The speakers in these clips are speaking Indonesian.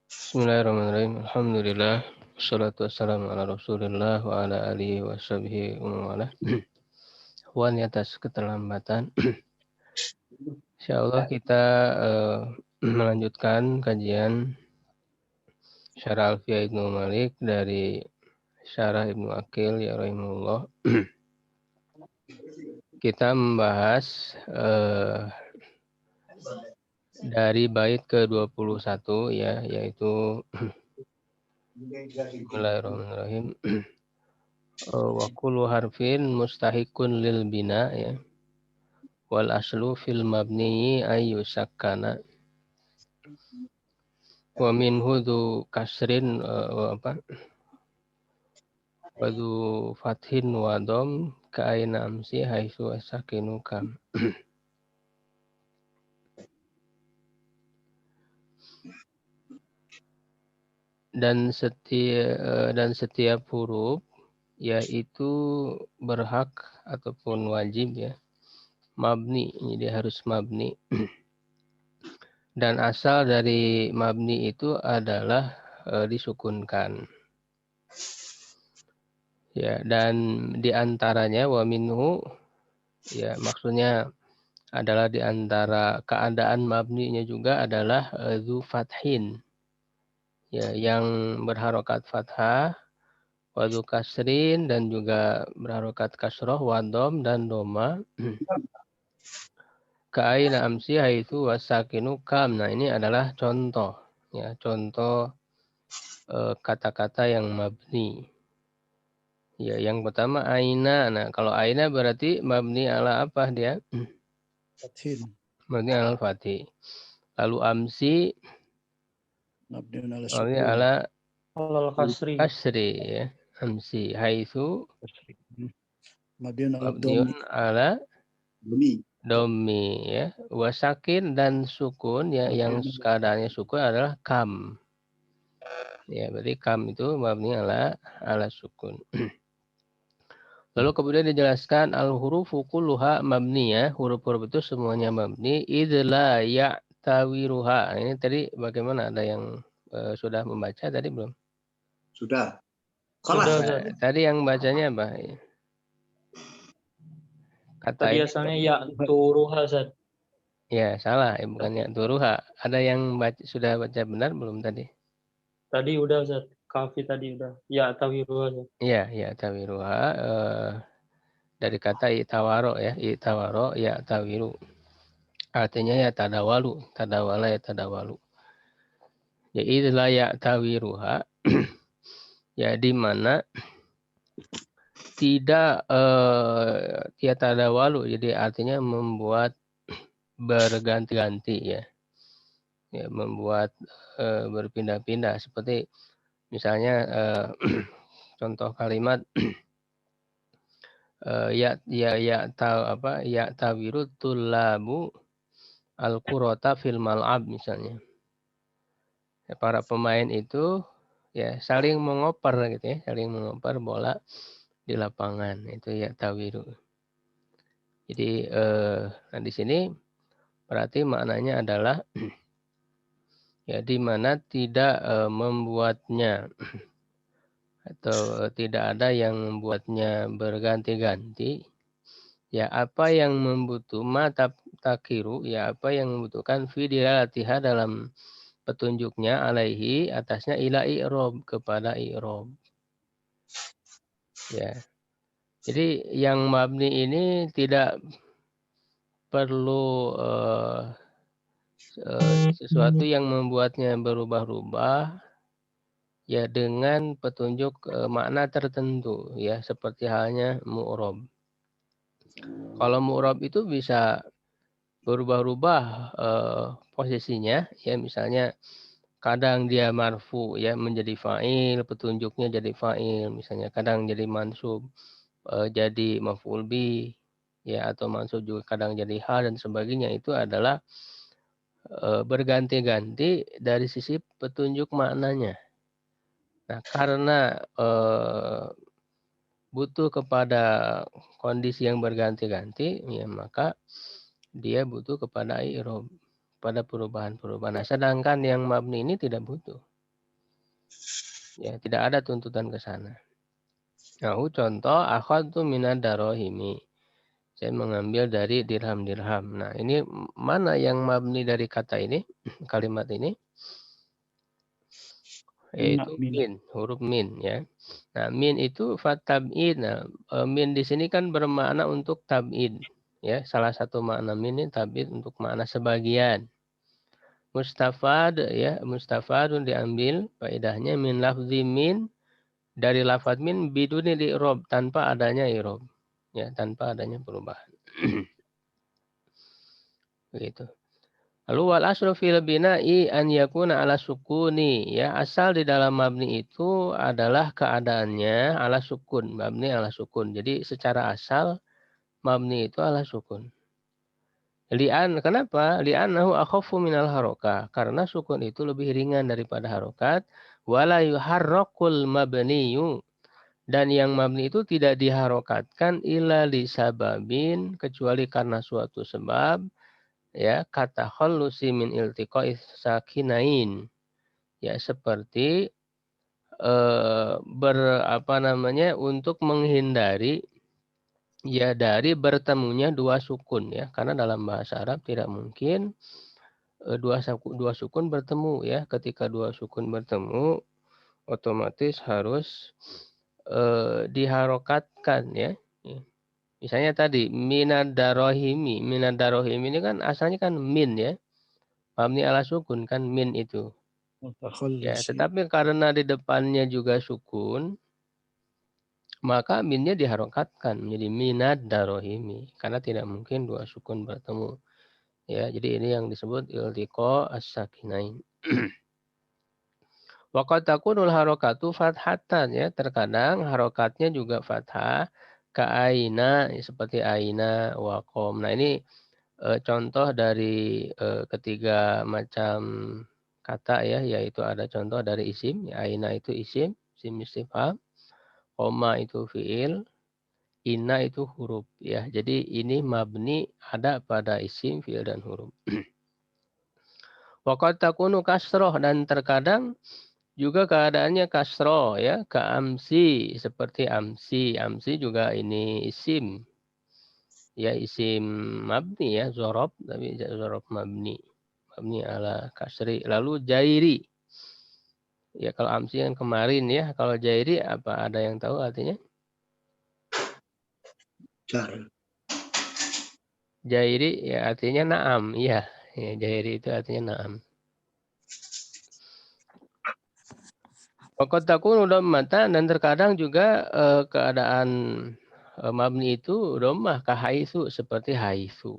Bismillahirrahmanirrahim. Alhamdulillah. Wassalatu wassalamu ala Rasulillah wa ala alihi wa sahbihi wa mawalah. Wan atas keterlambatan. Insyaallah kita melanjutkan kajian Syarah Alfiyah Ibnu Malik dari Syarah Ibnu Aqil ya rahimahullah. Kita membahas dari bait ke-21 ya, yaitu Bismillahirrahmanirrahim. Wa kullu harfin mustahiqun lil bina ya. Wal aslu fil mabni ayu sakkana wa minhu dzu kasrin wa dzu fathin wa dom ka aina amsi haitsu sakinu kam. Dan setiap huruf yaitu berhak ataupun wajib ya mabni, jadi harus mabni. Dan asal dari mabni itu adalah disukunkan. Ya, dan diantaranya wa minhu ya maksudnya adalah diantara keadaan mabninya juga adalah dzu fathin ya yang berharokat fathah, wa dzu kasrin dan juga berharokat kasroh, wa dom dan doma. Ka'aina amsi haitsu wasakinu kam. Nah, ini adalah contoh ya, contoh kata-kata yang mabni. Ya, yang pertama aina. Nah, kalau aina berarti mabni ala apa dia? Fathin. Mabni ala fathi. Lalu amsi mabni ala kasri ya. Amsi haitsu mabniun ala domi ya. Wasakin dan sukun ya, yang keadaannya sukun adalah kam. Ya, berarti kam itu mabni ala sukun. Lalu kemudian dijelaskan al-hurufu kulluha mabniyah, huruf-huruf itu semuanya mabni, idla ya'tawiruha. Ini tadi bagaimana, ada yang sudah membaca tadi belum? Sudah. Tadi yang bacanya apa? Kata tadi asalnya ya turuha Zat. Ya, salah, bukan ya turuha. Ada yang sudah baca benar belum tadi? Tadi udah Zat. Kafi tadi udah. Ya tawiruha Zat. Iya, ya tawiruha dari kata itawaro ya, itawaro ya tawiru. Artinya ya tadawalu, tadawala ya tadawalu. Ya idla ya tawiruha ya di mana tidak ya tadawalu, jadi artinya membuat berganti-ganti ya. Ya, membuat berpindah-pindah, seperti misalnya contoh kalimat ya tawiru tulabu al-qurata fil mal'ab misalnya. Ya, para pemain itu ya saling mengoper gitu ya, saling mengoper bola di lapangan, itu ya tawiru. Jadi nah di sini berarti maknanya adalah ya di mana tidak membuatnya atau tidak ada yang membuatnya berganti-ganti. Ya apa yang takiru, ya apa yang membutuhkan fi dilalatiha dalam petunjuknya alaihi atasnya ila i'rob, kepada i'rob. Ya. Jadi yang mabni ini tidak perlu sesuatu yang membuatnya berubah-ubah ya dengan petunjuk makna tertentu ya, seperti halnya mu'rob. Kalau mu'rob itu bisa berubah-ubah posisinya ya, misalnya kadang dia marfu ya menjadi fa'il, petunjuknya jadi fa'il, misalnya kadang jadi mansub jadi maf'ul bih ya, atau mansub juga kadang jadi hal dan sebagainya. Itu adalah berganti-ganti dari sisi petunjuk maknanya. Nah, karena butuh kepada kondisi yang berganti-ganti ya, maka dia butuh kepada i'rob, pada perubahan-perubahan. Nah, sedangkan yang mabni ini tidak butuh. Ya, tidak ada tuntutan ke sana. Nah, contoh akhadtu minad darahimi. Saya mengambil dari dirham-dirham. Nah, ini mana yang mabni dari kata ini, kalimat ini? Yaitu min, huruf min ya. Nah, min itu fatab'id. Nah, min di sini kan bermakna untuk tab'id. Ya, salah satu makna min ini tab'id untuk makna sebagian. Mustafad ya, mustafadun diambil faedahnya min lafzi min dari lafaz min biduni i'rab tanpa adanya i'rab. Ya, tanpa adanya perubahan. Begitu. Lalu wal aslu fil bina'i an yakuna ala sukuni ya, asal di dalam mabni itu adalah keadaannya ala sukun, mabni ala sukun. Jadi secara asal mabni itu ala sukun. Kenapa? Li'annahu akhaffu minal haroka. Karena sukun itu lebih ringan daripada harokat. Wala yuharrakul mabniyu. Dan yang mabni itu tidak diharokatkan illa li sababin. Kecuali karena suatu sebab. Ya, kata khallusi min iltiqa'is sakinain. Ya, seperti untuk menghindari ya dari bertemunya dua sukun ya, karena dalam bahasa Arab tidak mungkin dua sukun bertemu ya. Ketika dua sukun bertemu otomatis harus diharokatkan ya. Misalnya tadi minad darohimi ini kan asalnya kan min ya, mabni ala sukun kan min itu ya, tetapi karena di depannya juga sukun maka minnya diharokatkan menjadi minad darohimi karena tidak mungkin dua sukun bertemu ya. Jadi ini yang disebut iltiqa as-sakinain. Wa qad takunul harokatu fathatan ya, terkadang harokatnya juga fathah ka aina seperti aina wa qom. Nah, ini contoh dari ketiga macam kata ya, yaitu ada contoh dari isim ya, aina itu isim istifham, qoma itu fiil, inna itu huruf ya. Jadi ini mabni ada pada isim, fiil dan huruf. Wa qad takunu kasroh, dan terkadang juga keadaannya kasroh ya, ka amsi seperti amsi. Amsi juga ini isim ya, isim mabni ya, zorob tapi zorob mabni ala kasri. Lalu jairi ya, kalau amsi yang kemarin ya, kalau jairi apa ada yang tahu artinya? Jairi ya artinya naam, iya. Ya, jairi itu artinya naam. Pokok takun udah mata, dan terkadang juga keadaan mabni itu domah kahaisu seperti haisu.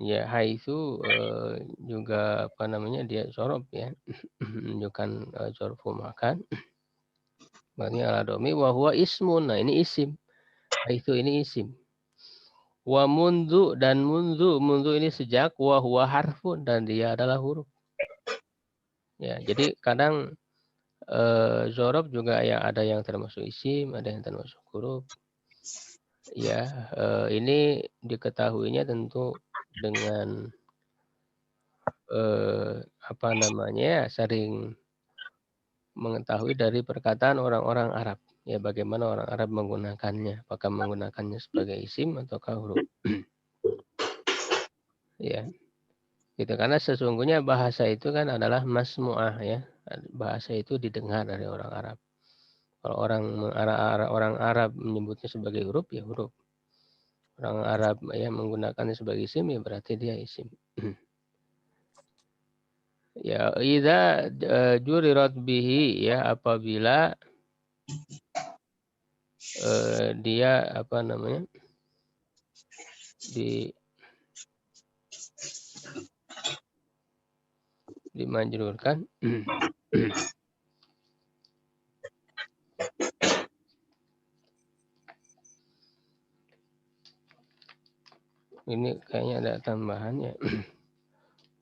Ya, haisu juga dia sorob ya. Menunjukkan sorfu makan. Mabni ala domi wa huwa ismun. Nah, ini isim. Haisu ini isim. Wa mundu, dan mundu ini sejak, wa huwa harfun, dan dia adalah huruf. Ya, jadi kadang zorob juga ya, ada yang termasuk isim, ada yang termasuk huruf. Ya, ini diketahuinya tentu dengan sering mengetahui dari perkataan orang-orang Arab. Ya, bagaimana orang Arab menggunakannya, apakah menggunakannya sebagai isim ataukah huruf. Ya. Gitu, karena sesungguhnya bahasa itu kan adalah masmu'ah ya. Bahasa itu didengar dari orang Arab. Kalau orang Arab menyebutnya sebagai huruf ya huruf. Orang Arab ya menggunakannya sebagai isim ya berarti dia isim. Ya, idza jurirat bihi ya, apabila dia dimajrurkan. Ini kayaknya ada tambahannya.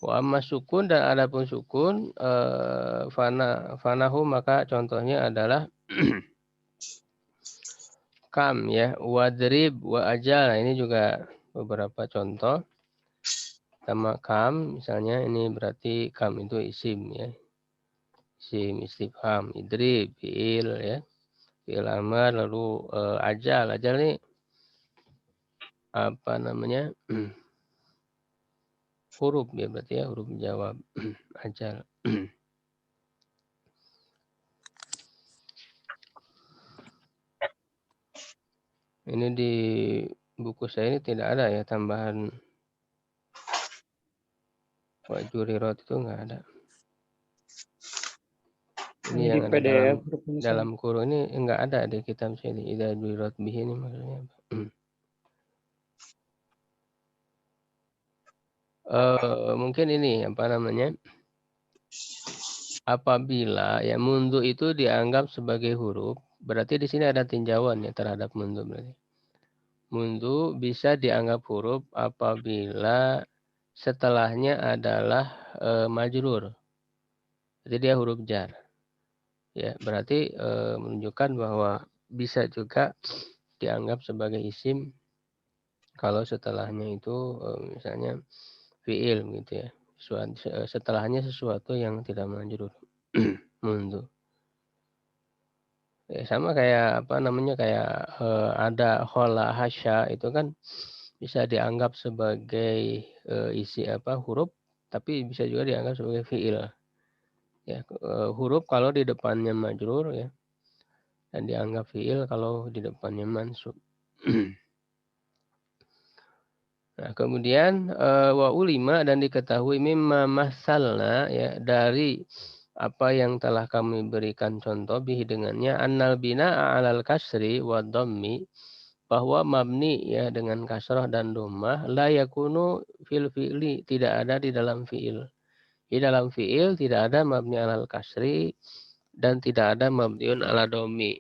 Wa amma sukun, dan adapun sukun fanahu, maka contohnya adalah kam ya, wadrib wa ajal. Nah, ini juga beberapa contoh. Sama kam misalnya, ini berarti kam itu isim ya. isim istifham, idrib, fiil ya. Fiil amar, lalu ajal. Ajal ini apa namanya? Huruf ya berarti ya, huruf jawab. Ajal. Ini di buku saya ini tidak ada ya tambahan wajurirat itu enggak ada. Ini Ini yang di ada PDF rupanya, Ustaz. dalam kurung ini enggak ada di kitab saya ini. Idza jurirat bihi ini maksudnya apa? Mungkin ini apa namanya? Apabila ya mundu itu dianggap sebagai huruf, berarti di sini ada tinjauan ya terhadap mundu berarti. Mundu bisa dianggap huruf apabila setelahnya adalah majrur. Jadi dia huruf jar. Ya, berarti menunjukkan bahwa bisa juga dianggap sebagai isim kalau setelahnya itu misalnya fiil gitu ya. Setelahnya sesuatu yang tidak majrur. Mundu. Ya, sama kayak apa namanya kayak ada khola hasya itu kan bisa dianggap sebagai isi apa huruf tapi bisa juga dianggap sebagai fiil. Ya, huruf kalau di depannya majrur ya dan dianggap fiil kalau di depannya mansub. Nah, kemudian wa ulima dan diketahui mimma masalna ya dari apa yang telah kami berikan contoh bihi dengannya annal bina'a 'alal kasri wa dhammi bahwa mabni ya dengan kasrah dan dhammah la yakunu fil fi'li tidak ada di dalam fi'il. Di dalam fi'il tidak ada mabni 'alal kasri dan tidak ada mabniun 'ala dhammi.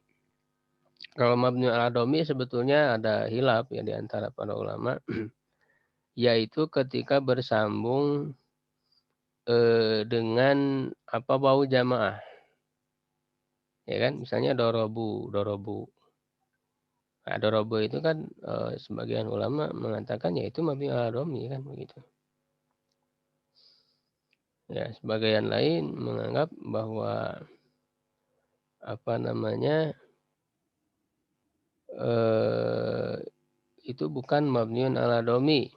Kalau mabni 'ala dhammi sebetulnya ada hilaf ya di antara para ulama yaitu ketika bersambung dengan apa bau jamaah. Ya kan? Misalnya dorobu, dorobu. Nah, dorobu itu kan sebagian ulama mengatakan yaitu mabni ala dhammi kan begitu. Ya, sebagian lain menganggap bahwa apa namanya itu bukan mabniun ala dhammi.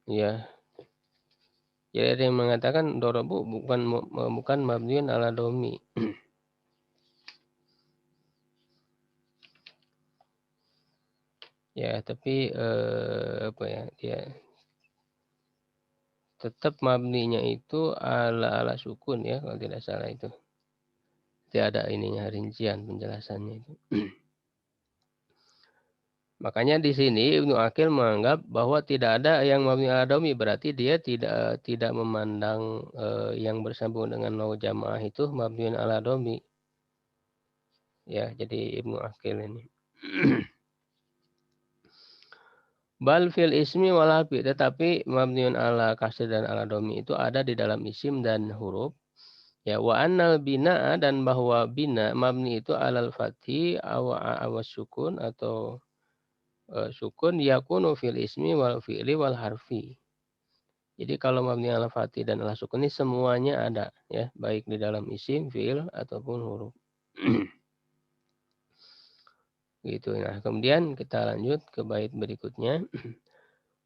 Ya. Jadi ada yang mengatakan dorobu bukan mabniun ala dhammi. Ya, tapi apa ya? Dia tetap mabninya itu ala sukun ya kalau tidak salah itu. Tidak ada ininya rincian penjelasannya itu. Makanya di sini Ibnu Aqil menganggap bahwa tidak ada yang mabni ala dhammi berarti dia tidak memandang yang bersambung dengan waw jamaah itu mabniun ala dhammi. Ya, jadi Ibnu Aqil ini. Bal fil ismi wal harfi tetapi mabniun ala kasr dan ala dhammi itu ada di dalam isim dan huruf. Ya wa annal bina'a dan bahwa bina mabni itu alal fathi awas sukun atau sukun yakunu fil ismi wal fi'li wal harfi. Jadi kalau mabni alal fathi dan ala sukun ini semuanya ada ya baik di dalam isim, fi'il ataupun huruf. Gitu. Nah, kemudian kita lanjut ke bait berikutnya.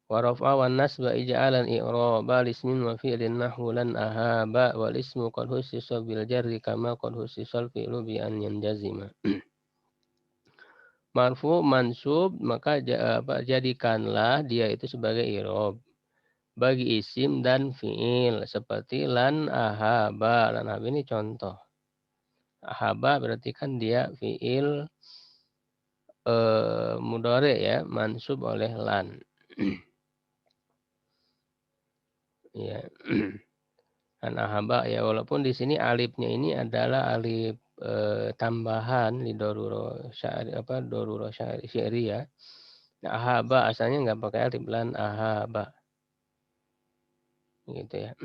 Wa raf'a wan nasba ij'alan i'raba ismin wa fi'lin nahwu lan ahaba wal ismu qad hussisa bil jarri kama qad hussisal fi'lu bi an yanjazima. Marfu mansub maka jadikanlah dia itu sebagai i'rab bagi isim dan fi'il seperti lan ahaba. Lan ahaba ini contoh. Ahaba berarti kan dia fi'il mudhari ya mansub oleh lan. Ya. An ahaba ya walaupun di sini alifnya ini adalah alif tambahan di doruro syari apa doruro syari ya. Nah, ahaba asalnya nggak pakai alif lan ahaba. Gitu ya.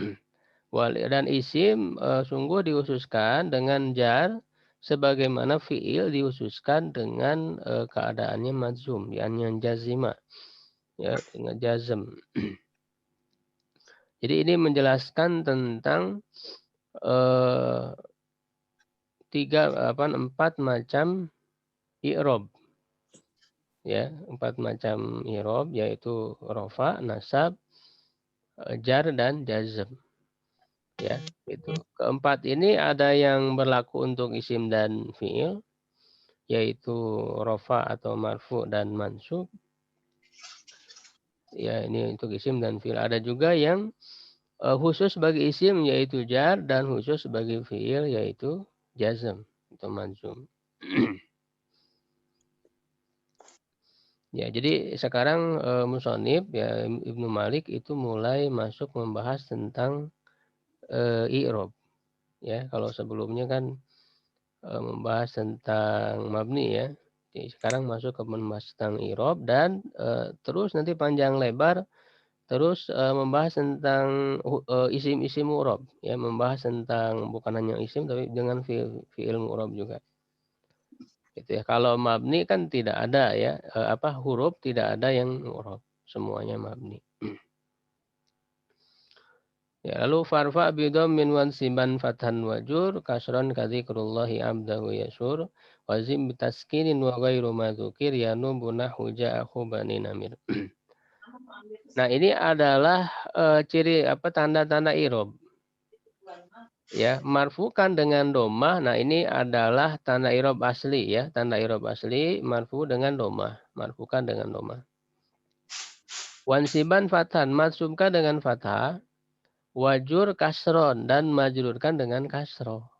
Dan isim sungguh dihususkan dengan jar sebagaimana fiil dihususkan dengan keadaannya majzum yang jazima ya dengan jazm. Jadi ini menjelaskan tentang eh, 4 macam i'rob. Ya, 4 macam i'rob yaitu rofa, nasab, jar dan jazm. Ya, itu. Keempat ini ada yang berlaku untuk isim dan fiil, yaitu rofa atau marfu dan mansub. Ya, ini untuk isim dan fiil. Ada juga yang khusus bagi isim yaitu jar dan khusus bagi fiil yaitu jazm atau manzum. Ya, jadi sekarang musonib ya Ibnu Malik itu mulai masuk membahas tentang i'rob. Ya, kalau sebelumnya kan membahas tentang mabni ya. Jadi sekarang masuk ke membahas tentang i'rob dan terus nanti panjang lebar terus membahas tentang isim-isim mu'rob ya, membahas tentang bukan hanya isim tapi dengan fi'il mu'rob juga. Gitu ya. Kalau mabni kan tidak ada ya, huruf tidak ada yang mu'rob, semuanya mabni. Ya, lalu farfa bidom min wansiban fathan wajur kasron kadzikrullahi abdahu yasur wazim bitaskinin wa ghairu madzukir yanubu nahu ja'ahu bani namir. Nah, ini adalah ciri tanda-tanda i'rob. Ya, marfukan dengan domah. Nah, ini adalah tanda i'rob asli ya, tanda i'rob asli marfu dengan domah, marfukan dengan domah. Wansiban fathan, mansubkan dengan fathah, wajur kasron dan majrurkan dengan kasroh.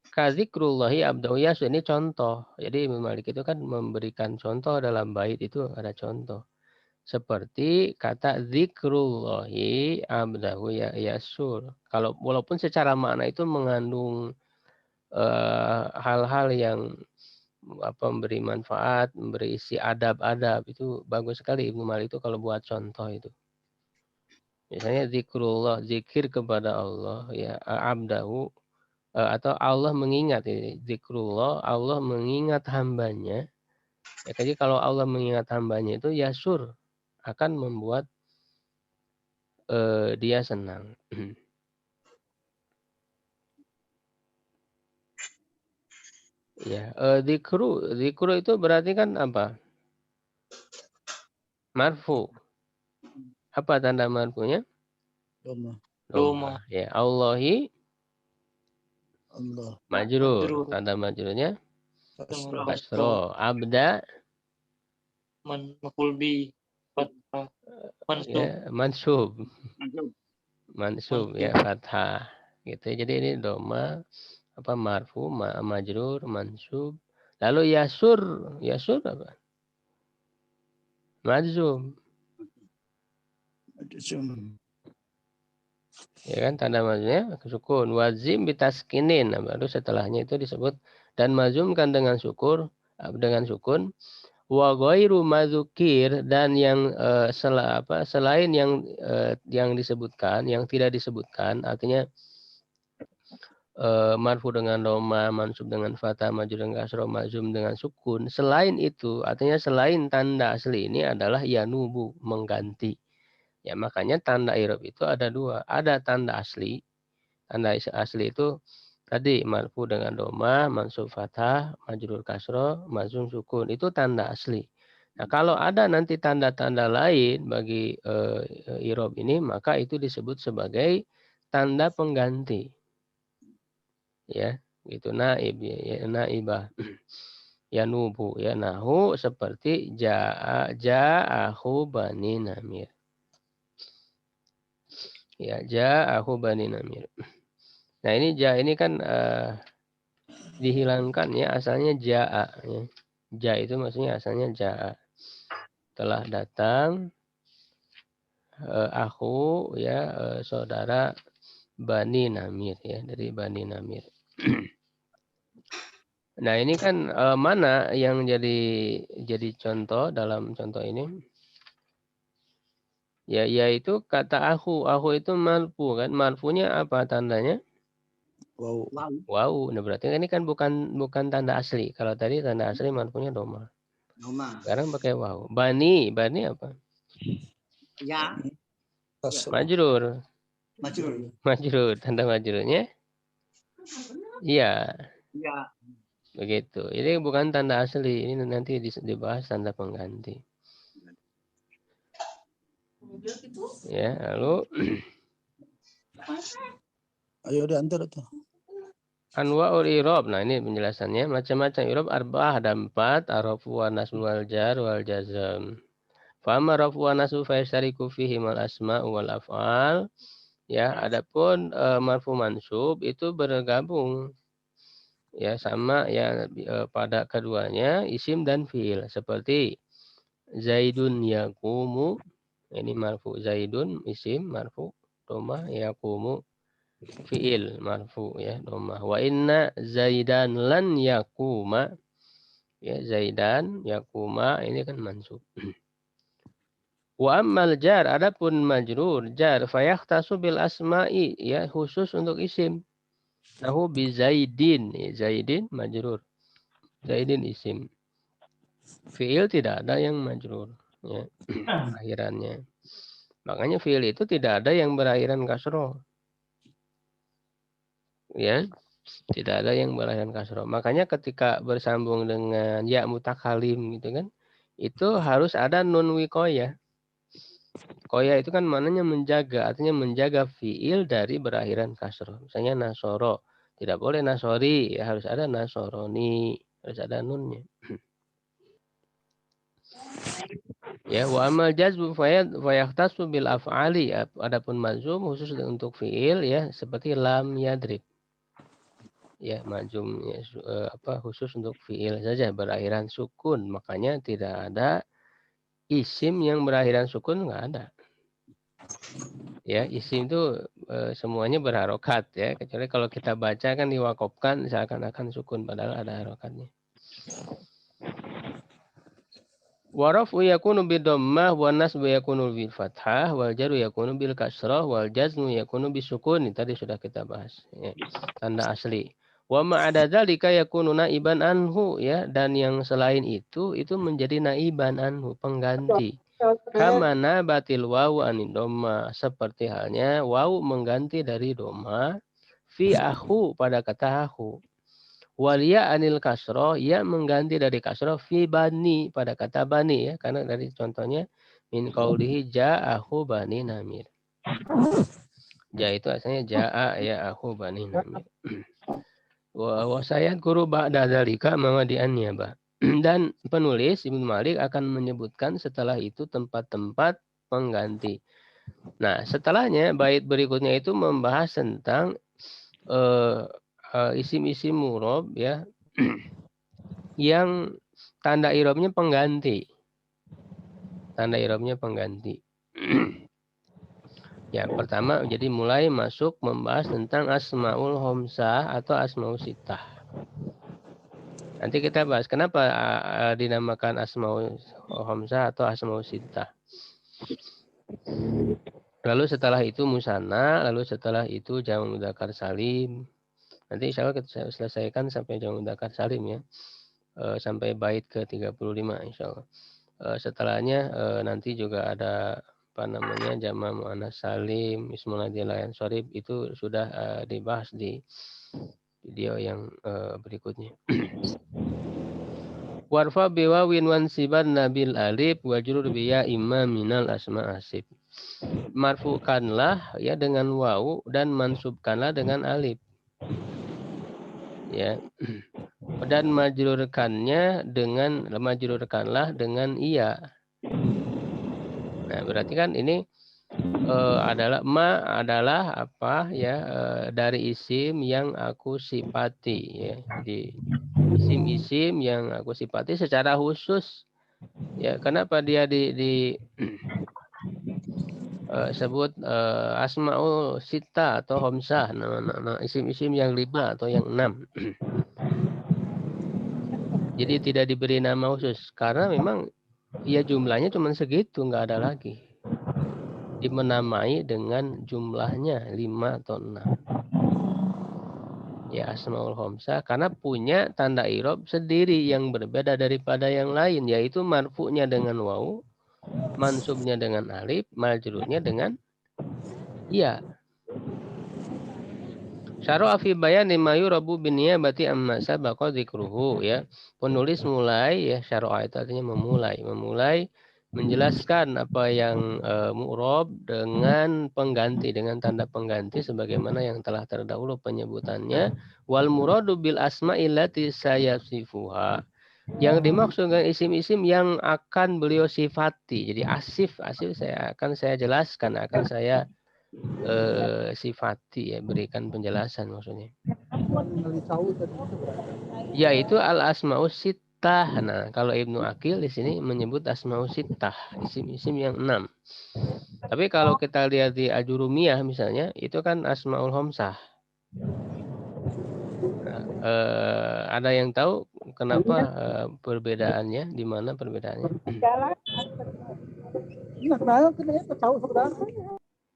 Kadzikrullahi abdahu yasu, ini contoh. Jadi Imam Malik itu kan memberikan contoh dalam bait itu ada contoh. Seperti kata zikrullahi abdahu yasur. Kalau walaupun secara makna itu mengandung hal-hal yang memberi manfaat, memberi isi adab-adab, itu bagus sekali Ibnu Malik itu kalau buat contoh itu. Misalnya zikrullah, zikir kepada Allah ya abdahu atau Allah mengingat ini zikrullah, Allah mengingat hambanya. Ya, jadi kalau Allah mengingat hambanya itu yasur akan membuat dia senang. Ya, zikru itu berarti kan apa? Marfu. Apa tanda marfunya? Doma. Doma. Ya, Allahi Allah. majrur. Tanda majrurnya Kasro. kasro. Abda Maf'ul bi. Fathah. Mansub. ya mansub. Mansub. Mansub ya fathah. Gitu. Jadi ini doma marfu, majrur, mansub. Lalu yasur. Yasur apa? Majzum. Ya kan tanda mazumnya sukun. Wazim bitaskinin. Nah, baru setelahnya itu disebut dan mazumkan dengan dengan sukun. Wa ghairu madzukir dan yang selain yang disebutkan, yang tidak disebutkan, artinya marfu dengan doma, mansub dengan fathah, majrur dengan kasroh, mazum dengan sukun. Selain itu, artinya selain tanda asli ini adalah yanubu, mengganti. Ya, makanya tanda i'rab itu ada dua. Ada tanda asli. Tanda asli itu tadi marfu dengan doma, mansub fathah, majrur kasroh, mazum sukun. Itu tanda asli. Nah, kalau ada nanti tanda-tanda lain bagi i'rab ini, maka itu disebut sebagai tanda pengganti. Ya, gitu naib ya, naibah. Yanubu ya nahu seperti ja'ahu bani namir. Ya, ja'ahu bani namir. Nah, ini ini kan dihilangkan ya, asalnya ja'a ya. Ja itu maksudnya asalnya ja'a. Telah datang aku ya saudara Bani Namir ya, dari Bani Namir. Nah, ini kan mana yang jadi contoh dalam contoh ini? Ya, yaitu kata aku. Aku itu marfu kan. Marfunya apa tandanya? Wow. Wow. Nah, berarti ini kan bukan tanda asli. Kalau tadi tanda asli marfunya doma. Sekarang pakai wow. Bani apa? Ya. Kasro. Majrur. Majrur. Majrur, tanda majrurnya iya. Iya. Begitu. Ini bukan tanda asli, ini nanti dibahas tanda pengganti. Ya, lalu Ayo diantar tuh. anwaul i'rab. Nah, ini penjelasannya. Macam-macam i'rab arba'ah, ada 4, arafu wa nasbu wal jar wal jazm. Fa amma rafu wa nasbu fa yashtariku fihi mal asma' wal af'al. Ya, adapun marfu mansub itu bergabung ya sama ya pada keduanya isim dan fiil, seperti Zaidun yaqumu, ini marfu, Zaidun isim marfu dhamma, yaqumu fiil marfu ya dhamma. Wa inna Zaidan lan yaquma, ya Zaidan yaquma ini kan mansub. Wa ammal jar, adapun majrur jar fayakhtasu bil asma'i, ya khusus untuk isim. Nahu bi Zaidin, Zaidin majrur, Zaidin isim. Fiil tidak ada yang majrur ya akhirannya. Makanya fiil itu tidak ada yang berakhiran kasroh. Ya, tidak ada yang berakhiran kasroh. Makanya ketika bersambung dengan ya mutakalim gitu kan, itu harus ada nun wiqayah. Koya itu kan maknanya menjaga, artinya menjaga fiil dari berakhiran kasroh. Misalnya nasoro, tidak boleh nasori, ya harus ada nasoroni, harus ada nunnya. Ya, wa amal jazbu fayakhtasu bil af'ali. Adapun mazum khusus untuk fiil ya seperti lam yadrib. Ya, mazum ya, khusus untuk fiil saja berakhiran sukun. Makanya tidak ada isim yang berakhiran sukun, enggak ada. Ya, isim itu semuanya berharokat ya, kecuali kalau kita baca kan diwakofkan seakan-akan sukun padahal ada harokatnya. Warafu yakunu bidhammah wa nasbu yakunu bil fathah wal jaru yakunu bil kasrah wal jazmu yakunu bisukun. Tadi sudah kita bahas ya, tanda asli. Wa ma'ada dzalika yakunu naiban anhu, ya, dan yang selain itu menjadi naiban anhu, pengganti. Kama nabatil wawu anin dhamma, seperti halnya wawu mengganti dari dhamma fi akhu pada kata akhu. Walia anil kasroh, ya mengganti dari kasroh fi bani pada kata bani ya, karena dari contohnya min qaulihi ja'ahu bani namir. Ja itu asalnya ja'a ya akhu bani namir. Wa sayat guru ba'da dzalika mawadi'annya bah. Dan penulis Ibnu Malik akan menyebutkan setelah itu tempat-tempat pengganti. Nah, setelahnya bait berikutnya itu membahas tentang isim-isim murob ya yang tanda i'rabnya pengganti. Tanda i'rabnya pengganti. Ya, pertama jadi mulai masuk membahas tentang asmaul khamsah atau asmaul sittah. Nanti kita bahas kenapa dinamakan asmaul khamsah atau asmaul sittah. Lalu setelah itu musanna, lalu setelah itu jamak mudzakkar salim. Nanti insya Allah kita selesaikan sampai jamak mudzakkar salim ya. Sampai bait ke-35 insya Allah. Setelahnya nanti juga ada jamak muannats salim, ismul adzil layan sharif, itu sudah dibahas di video yang berikutnya. Warfa biwawin wansiban nabil alif wajrur biya imma minal asma asib. Marfukanlah ya dengan wawu dan mansubkanlah dengan alif. Ya. Dan majrurkanlah dengan iya. Nah, berarti kan ini adalah apa ya, dari isim yang aku sifati ya. Jadi isim-isim yang aku sifati secara khusus ya. Kenapa dia sebut asmaul sittah atau khamsah, nama isim-isim yang 5 atau yang 6. Jadi tidak diberi nama khusus karena memang ya jumlahnya cuma segitu, nggak ada lagi. Dimenamai dengan jumlahnya 5 atau 6. Ya, asmaul khamsah karena punya tanda i'rab sendiri yang berbeda daripada yang lain, yaitu marfu'nya dengan wawu, mansubnya dengan alif, majrurnya dengan iya. Syara'a fi bayani ma yurabu bin niyabati amma sabaqa dzikruhu ya. Penulis mulai ya, syara'a itu artinya memulai menjelaskan apa yang mu'rab dengan pengganti, dengan tanda pengganti sebagaimana yang telah terdahulu penyebutannya. Wal muradu bil asma'i allati sayasifuha. Yang dimaksud dengan isim-isim yang akan beliau sifati. Jadi asif saya jelaskan, akan saya sifati ya, berikan penjelasan maksudnya. Yaitu al asmaus sittah. Nah, kalau Ibnu Aqil di sini menyebut asmaus sittah, isim-isim yang 6. Tapi kalau kita lihat di Ajurumiyah misalnya, itu kan asmaul homsah. Nah, ada yang tahu kenapa perbedaannya? Di mana perbedaannya?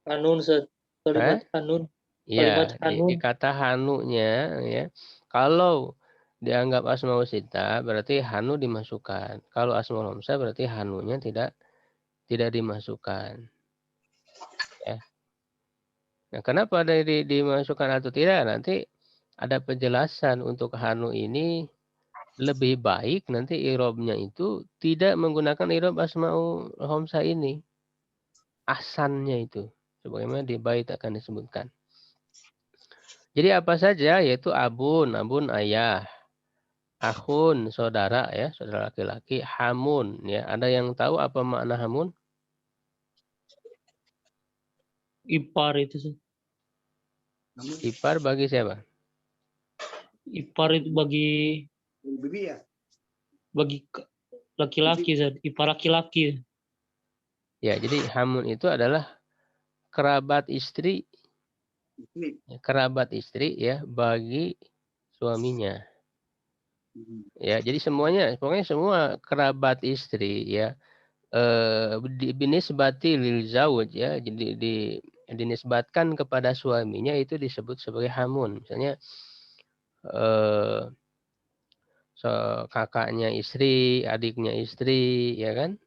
Hanun, Ustaz. Kalimat hanun. Iya, Kalimat hanun. di kata hanunya ya. Kalau dianggap asmaul sittah berarti hanu dimasukkan. Kalau asmaul homsah berarti hanunya tidak dimasukkan. Ya. Nah, kenapa dimasukkan atau tidak? Nanti ada penjelasan untuk hanu ini lebih baik nanti irobnya itu tidak menggunakan irob asmaul homsah ini. Asannya itu. Sebagaimana di bait akan disebutkan. Jadi apa saja yaitu abun ayah, akhun saudara ya, saudara laki-laki, hamun ya. Ada yang tahu apa makna hamun? Ipar itu, Ustaz. Ipar bagi siapa? Ipar itu bagi laki-laki, Ustaz. Ipar laki-laki. Ya, jadi hamun itu adalah kerabat istri. Kerabat istri ya bagi suaminya. Ya, jadi pokoknya semua kerabat istri ya binisbati lil zauj ya, jadi dinisbatkan kepada suaminya itu disebut sebagai hamun. Misalnya kakaknya istri, adiknya istri, ya kan?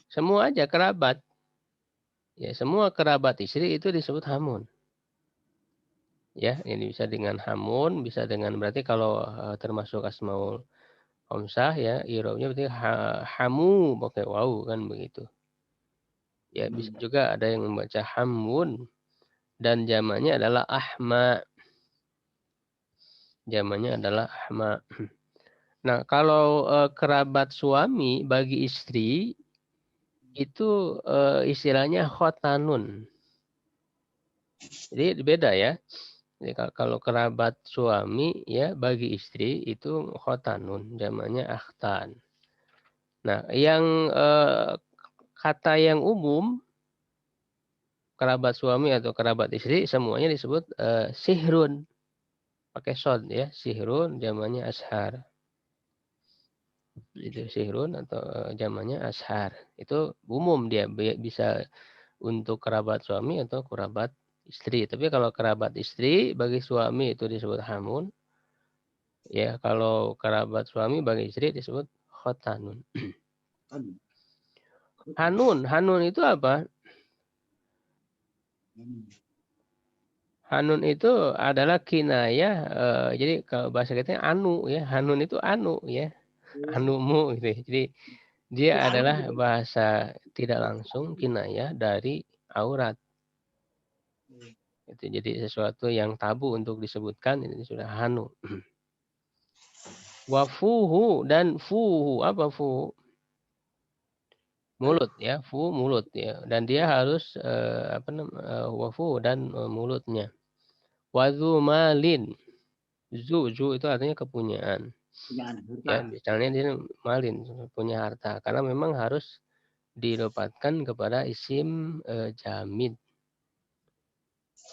Semua aja kerabat. Ya, semua kerabat istri itu disebut hamun. Ya, ini bisa dengan hamun, bisa dengan berarti kalau termasuk asmaul homsah ya, irobnya berarti hamu pakai waw kan begitu. Ya, bisa juga ada yang membaca hamun dan jamannya adalah ahma. Jamannya adalah ahma. Nah, kalau kerabat suami bagi istri itu istilahnya khotanun. Jadi beda ya. Jadi kalau kerabat suami ya bagi istri itu khotanun, zamannya akhtan. Nah, yang kata yang umum kerabat suami atau kerabat istri semuanya disebut sihrun. Pakai shod ya, sihrun zamannya ashar. Itu sihrun atau zamannya ashar. Itu umum dia bisa untuk kerabat suami atau kerabat istri. Tapi kalau kerabat istri bagi suami itu disebut hamun. Ya, kalau kerabat suami bagi istri disebut khotanun. Hanun itu apa? Hanun itu adalah kinayah. Jadi kalau bahasa kita anu ya, hanun itu anu ya, anumu gitu. Jadi dia adalah bahasa tidak langsung kinayah dari aurat. Itu jadi sesuatu yang tabu untuk disebutkan ini sudah hanu. Wafuhu dan fuhu, apa fuhu? Mulut ya, fu mulut ya, dan dia harus wafu dan mulutnya. Wazu malin, zu itu artinya kepunyaan. Ya, misalnya dia malin punya harta, karena memang harus didapatkan kepada isim jamid.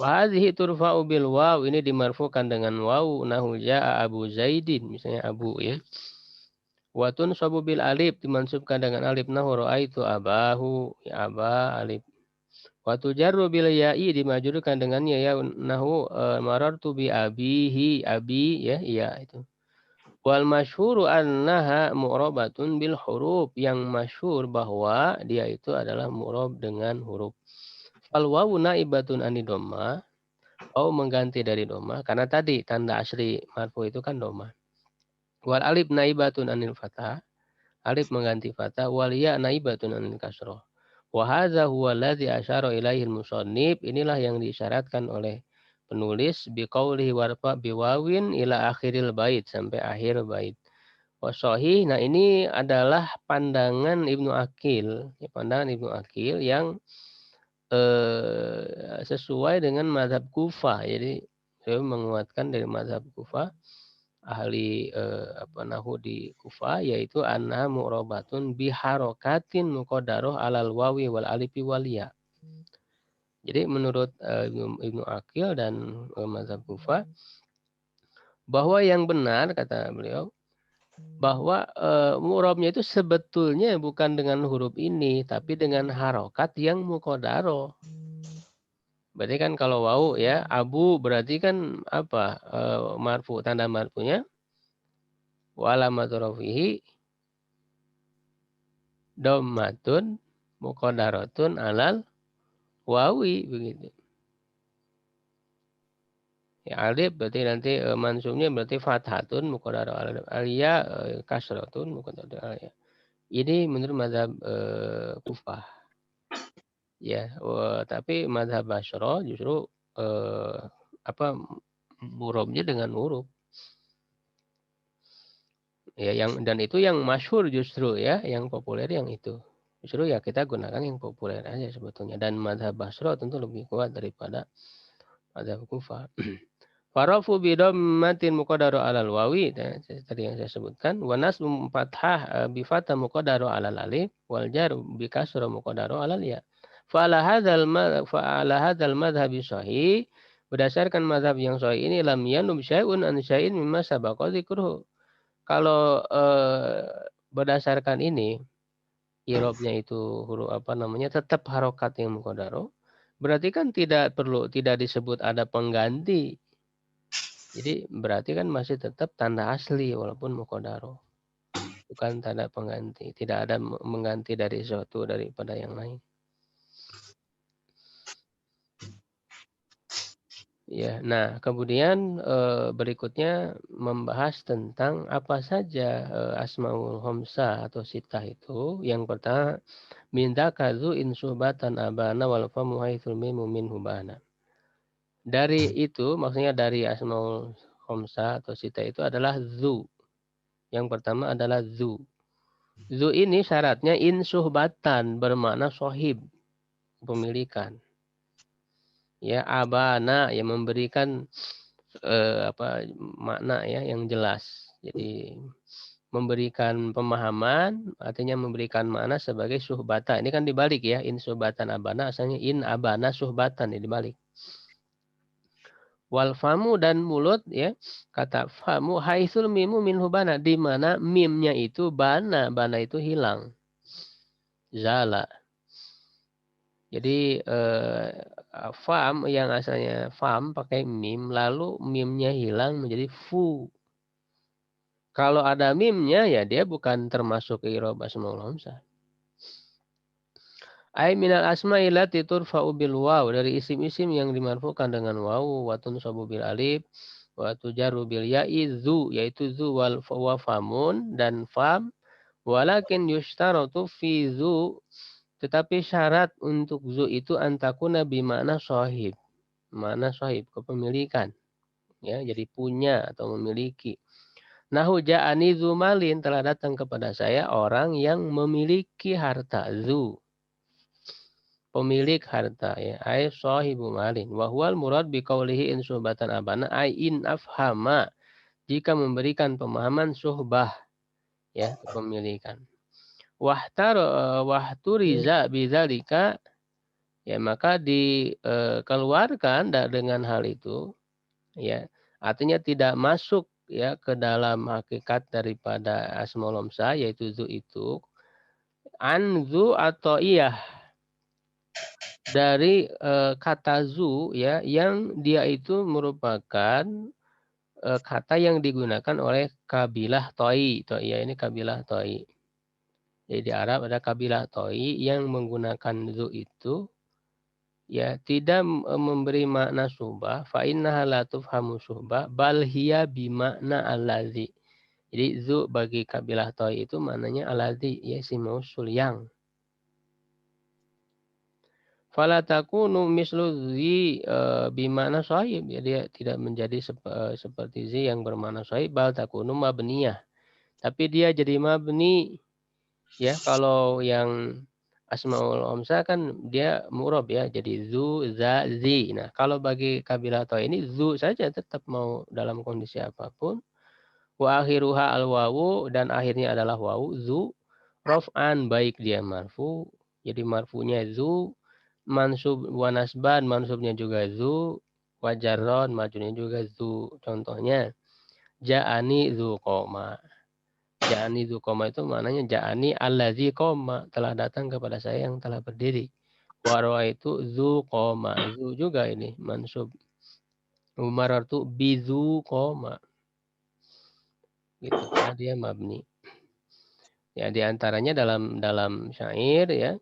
Wa hadhihi turfa'u bil waw, ini dimarfukan dengan waw, nahu ja'a Abu Zaidin, misalnya Abu ya. Wa tunsabu bil alif, dimansubkan dengan alif, nahu ra'aitu abahu, ya aba alif. Wa tujarru bil ya'i, dimajrurkan dengannya ya, nahu marartu bi abihi, abi ya, iya itu. Wal masyhuru annaha mu'rabatun bil huruf, yang masyhur bahwa dia itu adalah mu'rab dengan huruf. Fal wawu naibatun ani dhamma, mengganti dari doma karena tadi tanda asli marfu itu kan doma. Wal alif naibatun anil fathah. Alif mengganti fathah. Wal ya naibatun anil kasroh. Wa hadza huwa alladzi asyara ilaihi al-musannif. Inilah yang diisyaratkan oleh penulis biqaulihi warfa biwawin ila akhiril bait sampai akhir bait. Wasohi, nah ini adalah pandangan Ibnu Aqil, ya, pandangan Ibnu Aqil yang sesuai dengan mazhab Kufah. Jadi saya menguatkan dari mazhab Kufah, ahli nahu di Kufah, yaitu anna mu'robatun biharokatin muqaddaroh alal wawi wal alifi wal ya. Jadi menurut Ibnu Aqil dan mazhab Kufah, bahwa yang benar kata beliau, bahwa mu'rabnya itu sebetulnya bukan dengan huruf ini, tapi dengan harokat yang muqaddaroh. Berarti kan kalau wau ya, abu berarti kan apa? Marfu, tanda marfunya wa alamatu rafihi dhammatun muqaddaratun alal wawi begitu. Ya alif berarti nanti mansubnya berarti fathatun muqaddarah alal aliyah kasratun muqaddaratun aliyah. Ini menurut mazhab Kufah. Ya, tapi mazhab Basyra justru murabnya dengan huruf. Ya, dan itu yang masyhur justru ya, yang populer yang itu. Justru ya kita gunakan yang populer aja sebetulnya. Dan mazhab Basyra tentu lebih kuat daripada mazhab Kufah. Farafu bidhammatin muqaddaru alal wawi, tadi yang saya sebutkan, wa nasbu fathah bi fathah muqaddaru alal alif wal jar bi kasra muqaddaru alal ya. Fa'ala hadzal madhhabi sahih, berdasarkan mazhab yang sahih ini lam yanub syai'un an syai'in mimma sabaqa dzikruhu. Kalau berdasarkan ini i'rabnya itu huruf tetap harokat yang muqaddaroh, berarti kan tidak disebut ada pengganti. Jadi berarti kan masih tetap tanda asli walaupun muqaddaroh. Bukan tanda pengganti. Tidak ada mengganti dari suatu daripada yang lain. Ya, nah kemudian berikutnya membahas tentang apa saja asmaul khamsah atau sitah itu. Yang pertama, minta kazu insubatan abana wal famu haitsul mimu min hubana. Dari itu maksudnya dari asmaul khamsah atau sitah itu adalah zu. Yang pertama adalah zu. Zu ini syaratnya insuhbatan bermakna sohib, pemilikan. Ya, abana yang memberikan makna ya yang jelas. Jadi memberikan pemahaman artinya memberikan makna sebagai suhbata. Ini kan dibalik ya, in suhbatan abana asalnya in abana suhbatan, ini dibalik. Wal famu dan mulut ya, kata famu haitsul mimu min hubana, di mana mimnya itu bana itu hilang. Zala. Jadi fam yang asalnya fam pakai mim, lalu mimnya hilang menjadi fu. Kalau ada mimnya ya dia bukan termasuk i'rab asmaul khamsah. Ai minal asma'i lati turfa'u bil waw, dari isim-isim yang dimarfukan dengan waw, wa tunsabu bil alif, wa tujarru bil ya'i zu, yaitu zu wal wa famun dan fam, walakin yushtaratu fi zu, tetapi syarat untuk zu itu antakuna bimakna sahib. Makna sahib, kepemilikan. Ya, jadi punya atau memiliki. Nahu ja'ani zu malin, telah datang kepada saya orang yang memiliki harta. Zu, pemilik harta ya, ai sahibu malin. Wa huwal murad bi qaulihi in suhbatan abana ai in afhama, jika memberikan pemahaman suhbah ya, kepemilikan. Wahturiza bidzalika, ya maka dikeluarkan dengan hal itu ya, artinya tidak masuk ya ke dalam hakikat daripada asmaul khamsah yaitu zu itu, anzu atau iyah, dari kata zu ya, yang dia itu merupakan kata yang digunakan oleh kabilah Toi. Toi ya, ini kabilah Toi. Jadi di Arab ada kabilah Toi yang menggunakan zu itu ya tidak memberi makna syubah, fa innaha la tufhamu syubah bal hiya bimakna allazi. Jadi zu bagi kabilah Thai itu maknanya allazi, ya si mausul yang. Fala takunu mislu zi bimana sahib, ya dia tidak menjadi seperti zi yang bermakna sahib, bal takunu mabniyah. Tapi dia jadi mabni, ya kalau yang asmaul omsa kan dia mu'rab ya, jadi zu, za, zi. Nah, kalau bagi kabilah Thai ini zu saja tetap mau dalam kondisi apapun. Wa akhiruha al wawu, dan akhirnya adalah wawu, zu, raf'an baik dia marfu, jadi marfunya zu, mansub wa nasban, mansubnya juga zu, wajarron, majunya juga zu. Contohnya ja'ani zu qoma. Ja'ani zu qoma itu maknanya ja'ani allazi qoma, telah datang kepada saya yang telah berdiri. Wa itu zu qoma, zu juga ini mansub. Umarartu bizu qoma. Gitu, karena dia mabni. Ya, di antaranya dalam syair ya.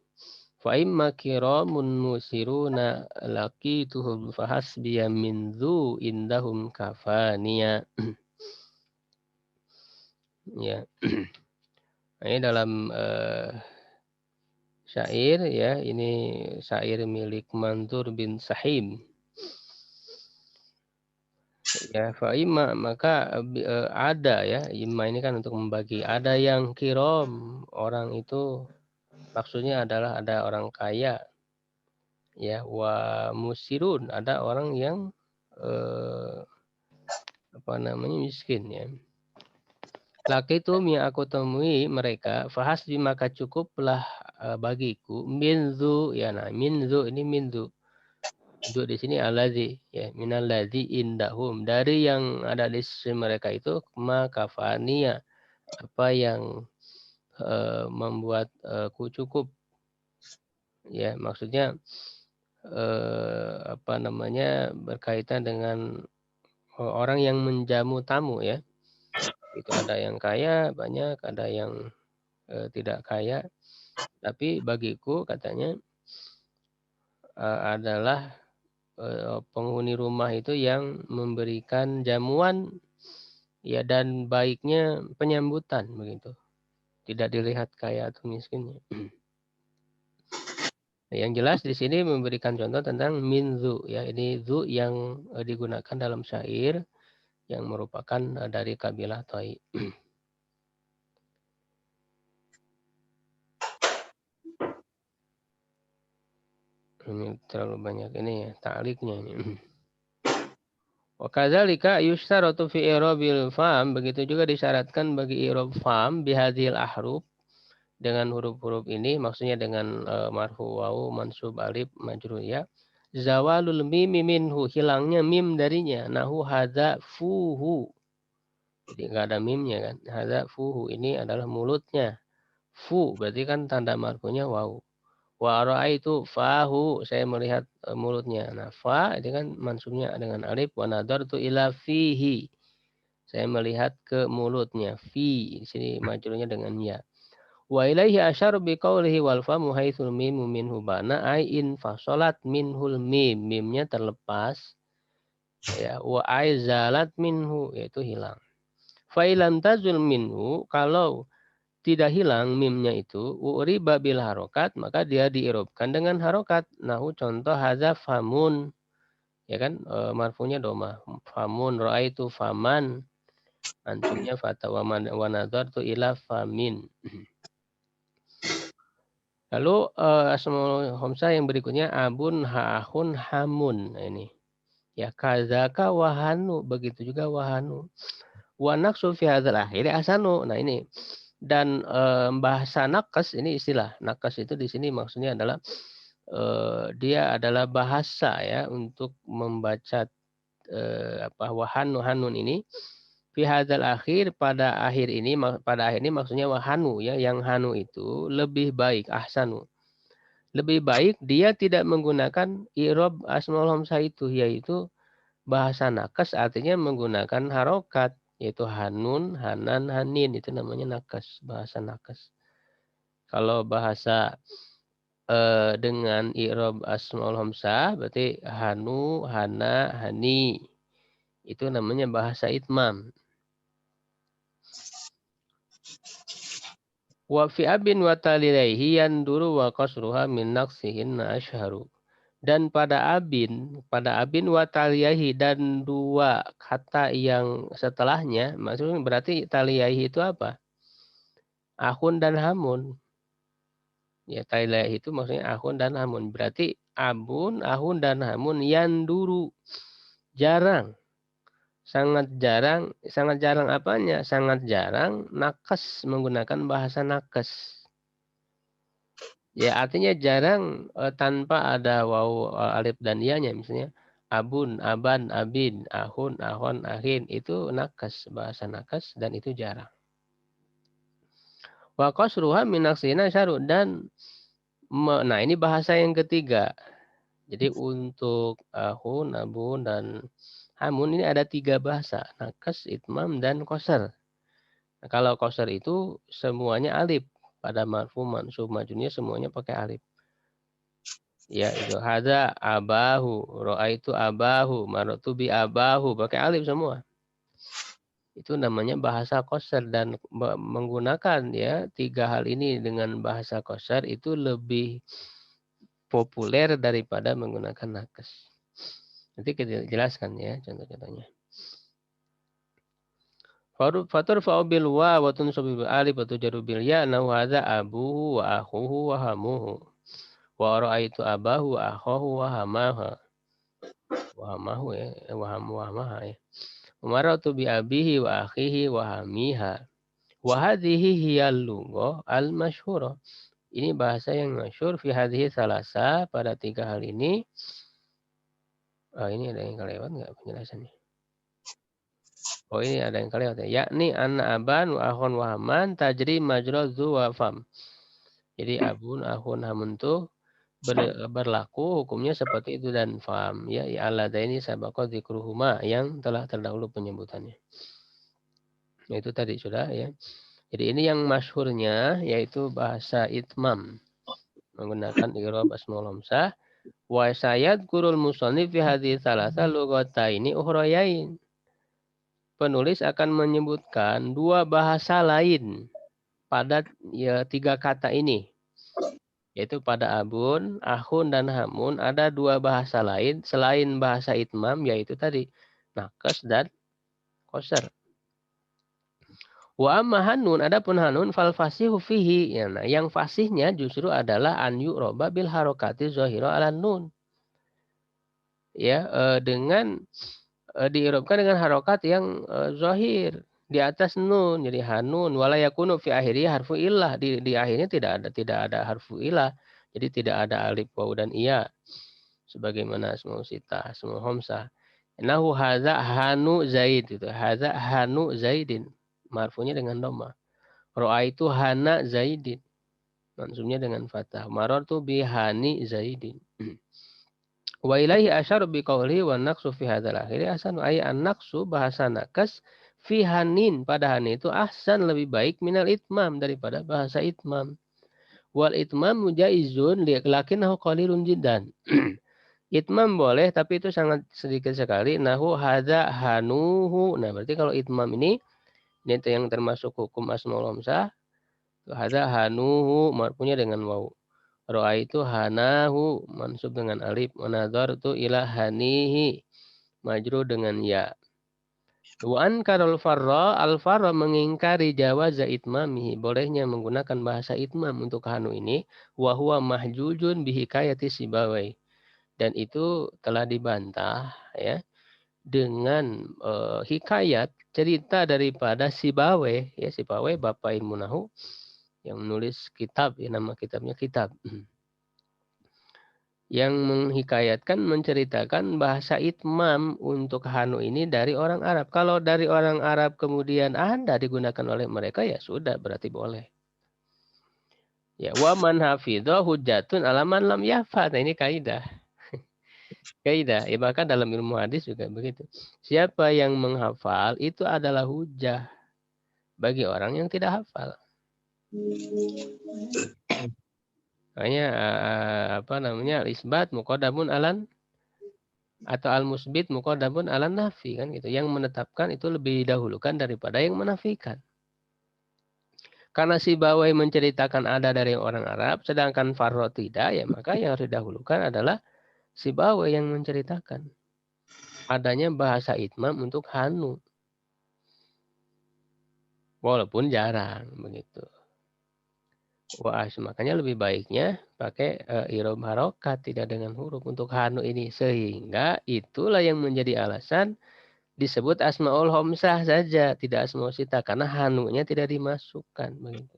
Fa imma kiramun musiruna laqituhum fahasbiya min dzu indahum kafaniya. Ya. Ini dalam syair ya, ini syair milik Manzur bin Sahim. Ya, fa imma maka ada ya, imma ini kan untuk membagi. Ada yang kiram, orang itu maksudnya adalah ada orang kaya. Ya, wa musirun, ada orang yang apa namanya miskin ya. Laki itu yang aku temui mereka, fahasbi maka cukuplah bagiku minzu, ya nah minzu ini minzu. Minzu di sini alazi ya, minalazi indahum, dari yang ada di sisi mereka itu maka fania, apa yang membuat ku cukup. Ya, maksudnya apa namanya berkaitan dengan orang yang menjamu tamu ya. Itu ada yang kaya banyak, ada yang tidak kaya. Tapi bagiku katanya adalah penghuni rumah itu yang memberikan jamuan ya, dan baiknya penyambutan begitu. Tidak dilihat kaya atau miskinnya. Yang jelas di sini memberikan contoh tentang minzu ya, ini zu yang digunakan dalam syair yang merupakan dari kabilah Thai. Ini terlalu banyak ini ya ta'liknya ini. Wa kadzalika yushtaratu fi i'rabil fam, begitu juga disyaratkan bagi i'rab fam bihadhil ahruf, dengan huruf-huruf ini, maksudnya dengan marfu wawu mansub alif majrur ya. Zawalul mim minhu, hilangnya mim darinya. Nahu hadza fuhu. Jadi enggak ada mimnya kan. Hadza fuhu, ini adalah mulutnya. Fu berarti kan tanda marfunya wawu. Wa ra'aitu fahu, saya melihat mulutnya. Nah, fa itu kan mansubnya dengan alif, wa nadartu ila fihi. Saya melihat ke mulutnya. Fi di sini majrurnya dengan ya. Wa ilaihi asyar bi qawlihi wal famu haitsul mimu minhu bana ai in fasolat minhul mim. Mimnya terlepas. Ya, wa ai zalat minhu, yaitu hilang. Fa ilam tazul minhu, kalau tidak hilang mimnya itu, uriba bil harokat, maka dia diirobkan dengan harokat. Nahu contoh hadza famun, ya kan marfunya doma. Famun raaitu faman, mansubnya fata wa nadartu ila famin. Lalu asmaul khamsah yang berikutnya abun, ha'ahun, hamun. Nah, ini ya, kazaka wahanu, begitu juga wahanu. Wa naqsu fi hadzal akhir asanu. Nah, ini. Dan bahasa nakas, ini istilah nakas itu di sini maksudnya adalah dia adalah bahasa ya untuk membaca hanun ini fi hadzal akhir, pada akhir ini maksudnya wahanu ya, yang hanu itu lebih baik, ahsanu lebih baik, dia tidak menggunakan i'rab asmaul hamzah itu, yaitu bahasa nakas artinya menggunakan harokat, yaitu hanun, hanan, hanin, itu namanya nakas, bahasa nakas. Kalau bahasa dengan i'rab asmaul hamzah berarti hanu, hana, hani. Itu namanya bahasa itmam. Wa fi abin wa talilaihi yanduru wa qasruha min naqsihinna ashharu. Dan pada abin wa taliyahi dan dua kata yang setelahnya, maksudnya berarti taliyahi itu apa? Ahun dan hamun. Ya, taliyahi itu maksudnya ahun dan hamun. Berarti abun, ahun dan hamun yanduru. Jarang. Sangat jarang apanya? Sangat jarang nakes, menggunakan bahasa nakes. Ya, artinya jarang tanpa ada waw, alif dan ya-nya, misalnya abun, aban, abin, ahun, ahon, ahin, itu nakes, bahasa nakes, dan itu jarang. Wa qasruha min naqsina syarud, dan nah ini bahasa yang ketiga. Jadi untuk ahun, abun, dan hamun ini ada 3 bahasa, nakes, itmam, dan qasar. Nah, kalau qasar itu semuanya alif, pada marfu, mansub, majrurnya semuanya pakai alif. Ya, itu hadza abahu, ra'aitu abahu, marartu bi abahu, pakai alif semua. Itu namanya bahasa qasar, dan menggunakan ya 3 hal ini dengan bahasa qasar itu lebih populer daripada menggunakan nakes. Nanti kita jelaskan ya contoh-contohnya. Fatur fa'ubil wa tunsubil alif wa tujaru bil ya nahu hadza abuhu wa akhuhu wa hamuhu. Wa ra'aitu abahu wa akhahu wa hamaha. Wahamahu ya, wahamaha ya. Umaratu bi abihi wa akhihi wa hamiha. Wa hadhihi hiyal lugha al masyhurah. Ini bahasa yang masyhur fi hadhihi salasa, pada 3 hal ini. Ini ada yang kelewat enggak penjelasannya? Oh, ini ada yang kelewat ya. Yakni anna aban wa akhun wa haman tajri majra dzu wa fam. Jadi abun, akhun, hamun tuh berlaku hukumnya seperti itu dan faham ya alladaini sabaqa dzikruhuma, yang telah terdahulu penyebutannya. Nah, itu tadi sudah ya. Jadi ini yang masyhurnya yaitu bahasa itmam menggunakan i'rab asmaul hamzah. Wa sayadkurul musannif fi hadhihi thalatha lughataini ukhrayain. Penulis akan menyebutkan 2 bahasa lain pada 3 kata ini. Yaitu pada abun, ahun, dan hamun ada 2 bahasa lain selain bahasa itmam, yaitu tadi nakes dan qasar. Wa amma hanun, adapun hanun fal fasihu fihi, ya, nah, yang fasihnya justru adalah an yu'raba bil harokati zahira ala nun. Ya, dengan diirobkan dengan harokat yang zahir di atas nun, jadi hanun wala yakunu fi akhiri harfu illah, di akhirnya tidak ada harfu illah. Jadi tidak ada alif, waw, dan iya sebagaimana asmaul sitah, asmaul hamzah. Nahu hadza hanu zaid, itu hadza hanu zaidin, marfunya dengan dhamma. Ra'aitu hana zaidin, mansubnya dengan fathah. Marartu bi hani zaidin. Wa ilaihi asyara bi qawli wa naqsu fi hadzal akhiri ahsan, ay an naqsu bahasa nakas fi hanin, pada hanin itu ahsan, lebih baik minal itmam, daripada bahasa itmam. Wal itmam mujaizun lakinnahu qalilun jiddan. Itmam boleh tapi itu sangat sedikit sekali. Nahu hadza hanuhu. Nah, berarti kalau itmam ini yang termasuk hukum asmaul hamzah. Hadza hanuhu, marfunya dengan waw. Ra'aitu hanahu, mansub dengan alif. Wa nadartu ila hanihi, majrur dengan ya. Wa ankarul farra, al-farra mengingkari jawaza itmamihi, bolehnya menggunakan bahasa itmam untuk hanu ini. Wa huwa mahjujun bihikayati sibawai, dan itu telah dibantah ya dengan hikayat, cerita daripada Sibawai ya. Sibawai Bapak Ilmu Nahu yang menulis kitab ya, nama kitabnya Kitab, yang menghikayatkan, menceritakan bahasa itmam untuk hanu ini dari orang Arab. Kalau dari orang Arab kemudian ada digunakan oleh mereka, ya sudah, berarti boleh. Ya, wa man hafidha hujjatun ala man lam yahfad. Nah, ini kaidah. Kaidah, ya, bahkan dalam ilmu hadis juga begitu. Siapa yang menghafal itu adalah hujah bagi orang yang tidak hafal. Makanya apa namanya? Al-isbat muqaddamun alan atau al-musbit muqaddamun alan nafi kan gitu. Yang menetapkan itu lebih didahulukan daripada yang menafikan. Karena Sibawai menceritakan ada dari orang Arab, sedangkan Farro tidak, ya maka yang harus didahulukan adalah Sibawai yang menceritakan adanya bahasa itmam untuk hanu. Walaupun jarang begitu. Makanya lebih baiknya pakai irob harokat tidak dengan huruf untuk hanu ini. Sehingga itulah yang menjadi alasan disebut asmaul homsah saja, tidak asmaul sita. Karena hanunya tidak dimasukkan begitu.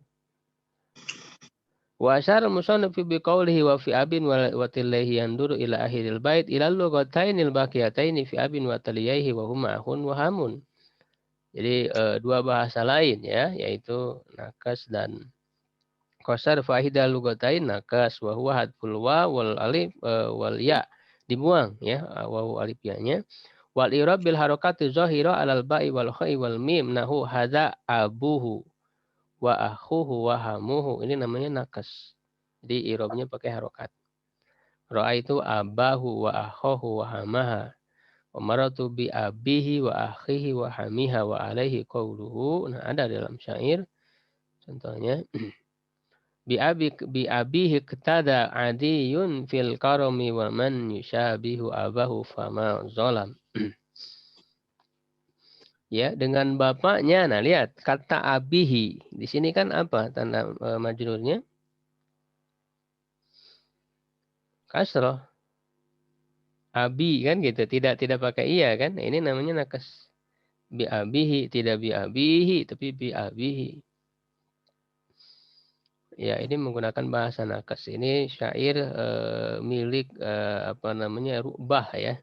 Wa asyara musannif bi qawlihi wa fi abin wa tilaihi yanduru ila akhiril bait ila lughatainil baqiyataini fi abin wa taliyaihi wa huma ahun wa hamun. Jadi dua bahasa lain ya, yaitu nakas dan qasar fahidah lughatain nakas wa huwa hadful wa wal alif wal ya dibuang ya wawu alif ya-nya wal i'rab bil harakati zahira alal ba'i wal kha'i wal mim nahu hadza abuhu wa akhuhu wa hamuhu, ini namanya nakas. Jadi i'rabnya pakai harokat. Ra'aitu abahu wa akhuhu wa hamaha. Wa maratu bi abihi wa akhihi wa hamiha wa alaihi qawluhu. Nah, ada dalam syair. Contohnya bi abihi qtada adiyun fil karami wa man yushabihu abahu fama zalam. Ya, dengan bapaknya. Nah, lihat kata abihi. Di sini kan apa tanda majrurnya? Kasroh. Abi kan gitu, tidak pakai iya kan? Nah, ini namanya nakas. Bi abihi, tidak bi abihi, tapi bi abihi. Ya, ini menggunakan bahasa nakas. Ini syair milik apa namanya? Ru'bah ya.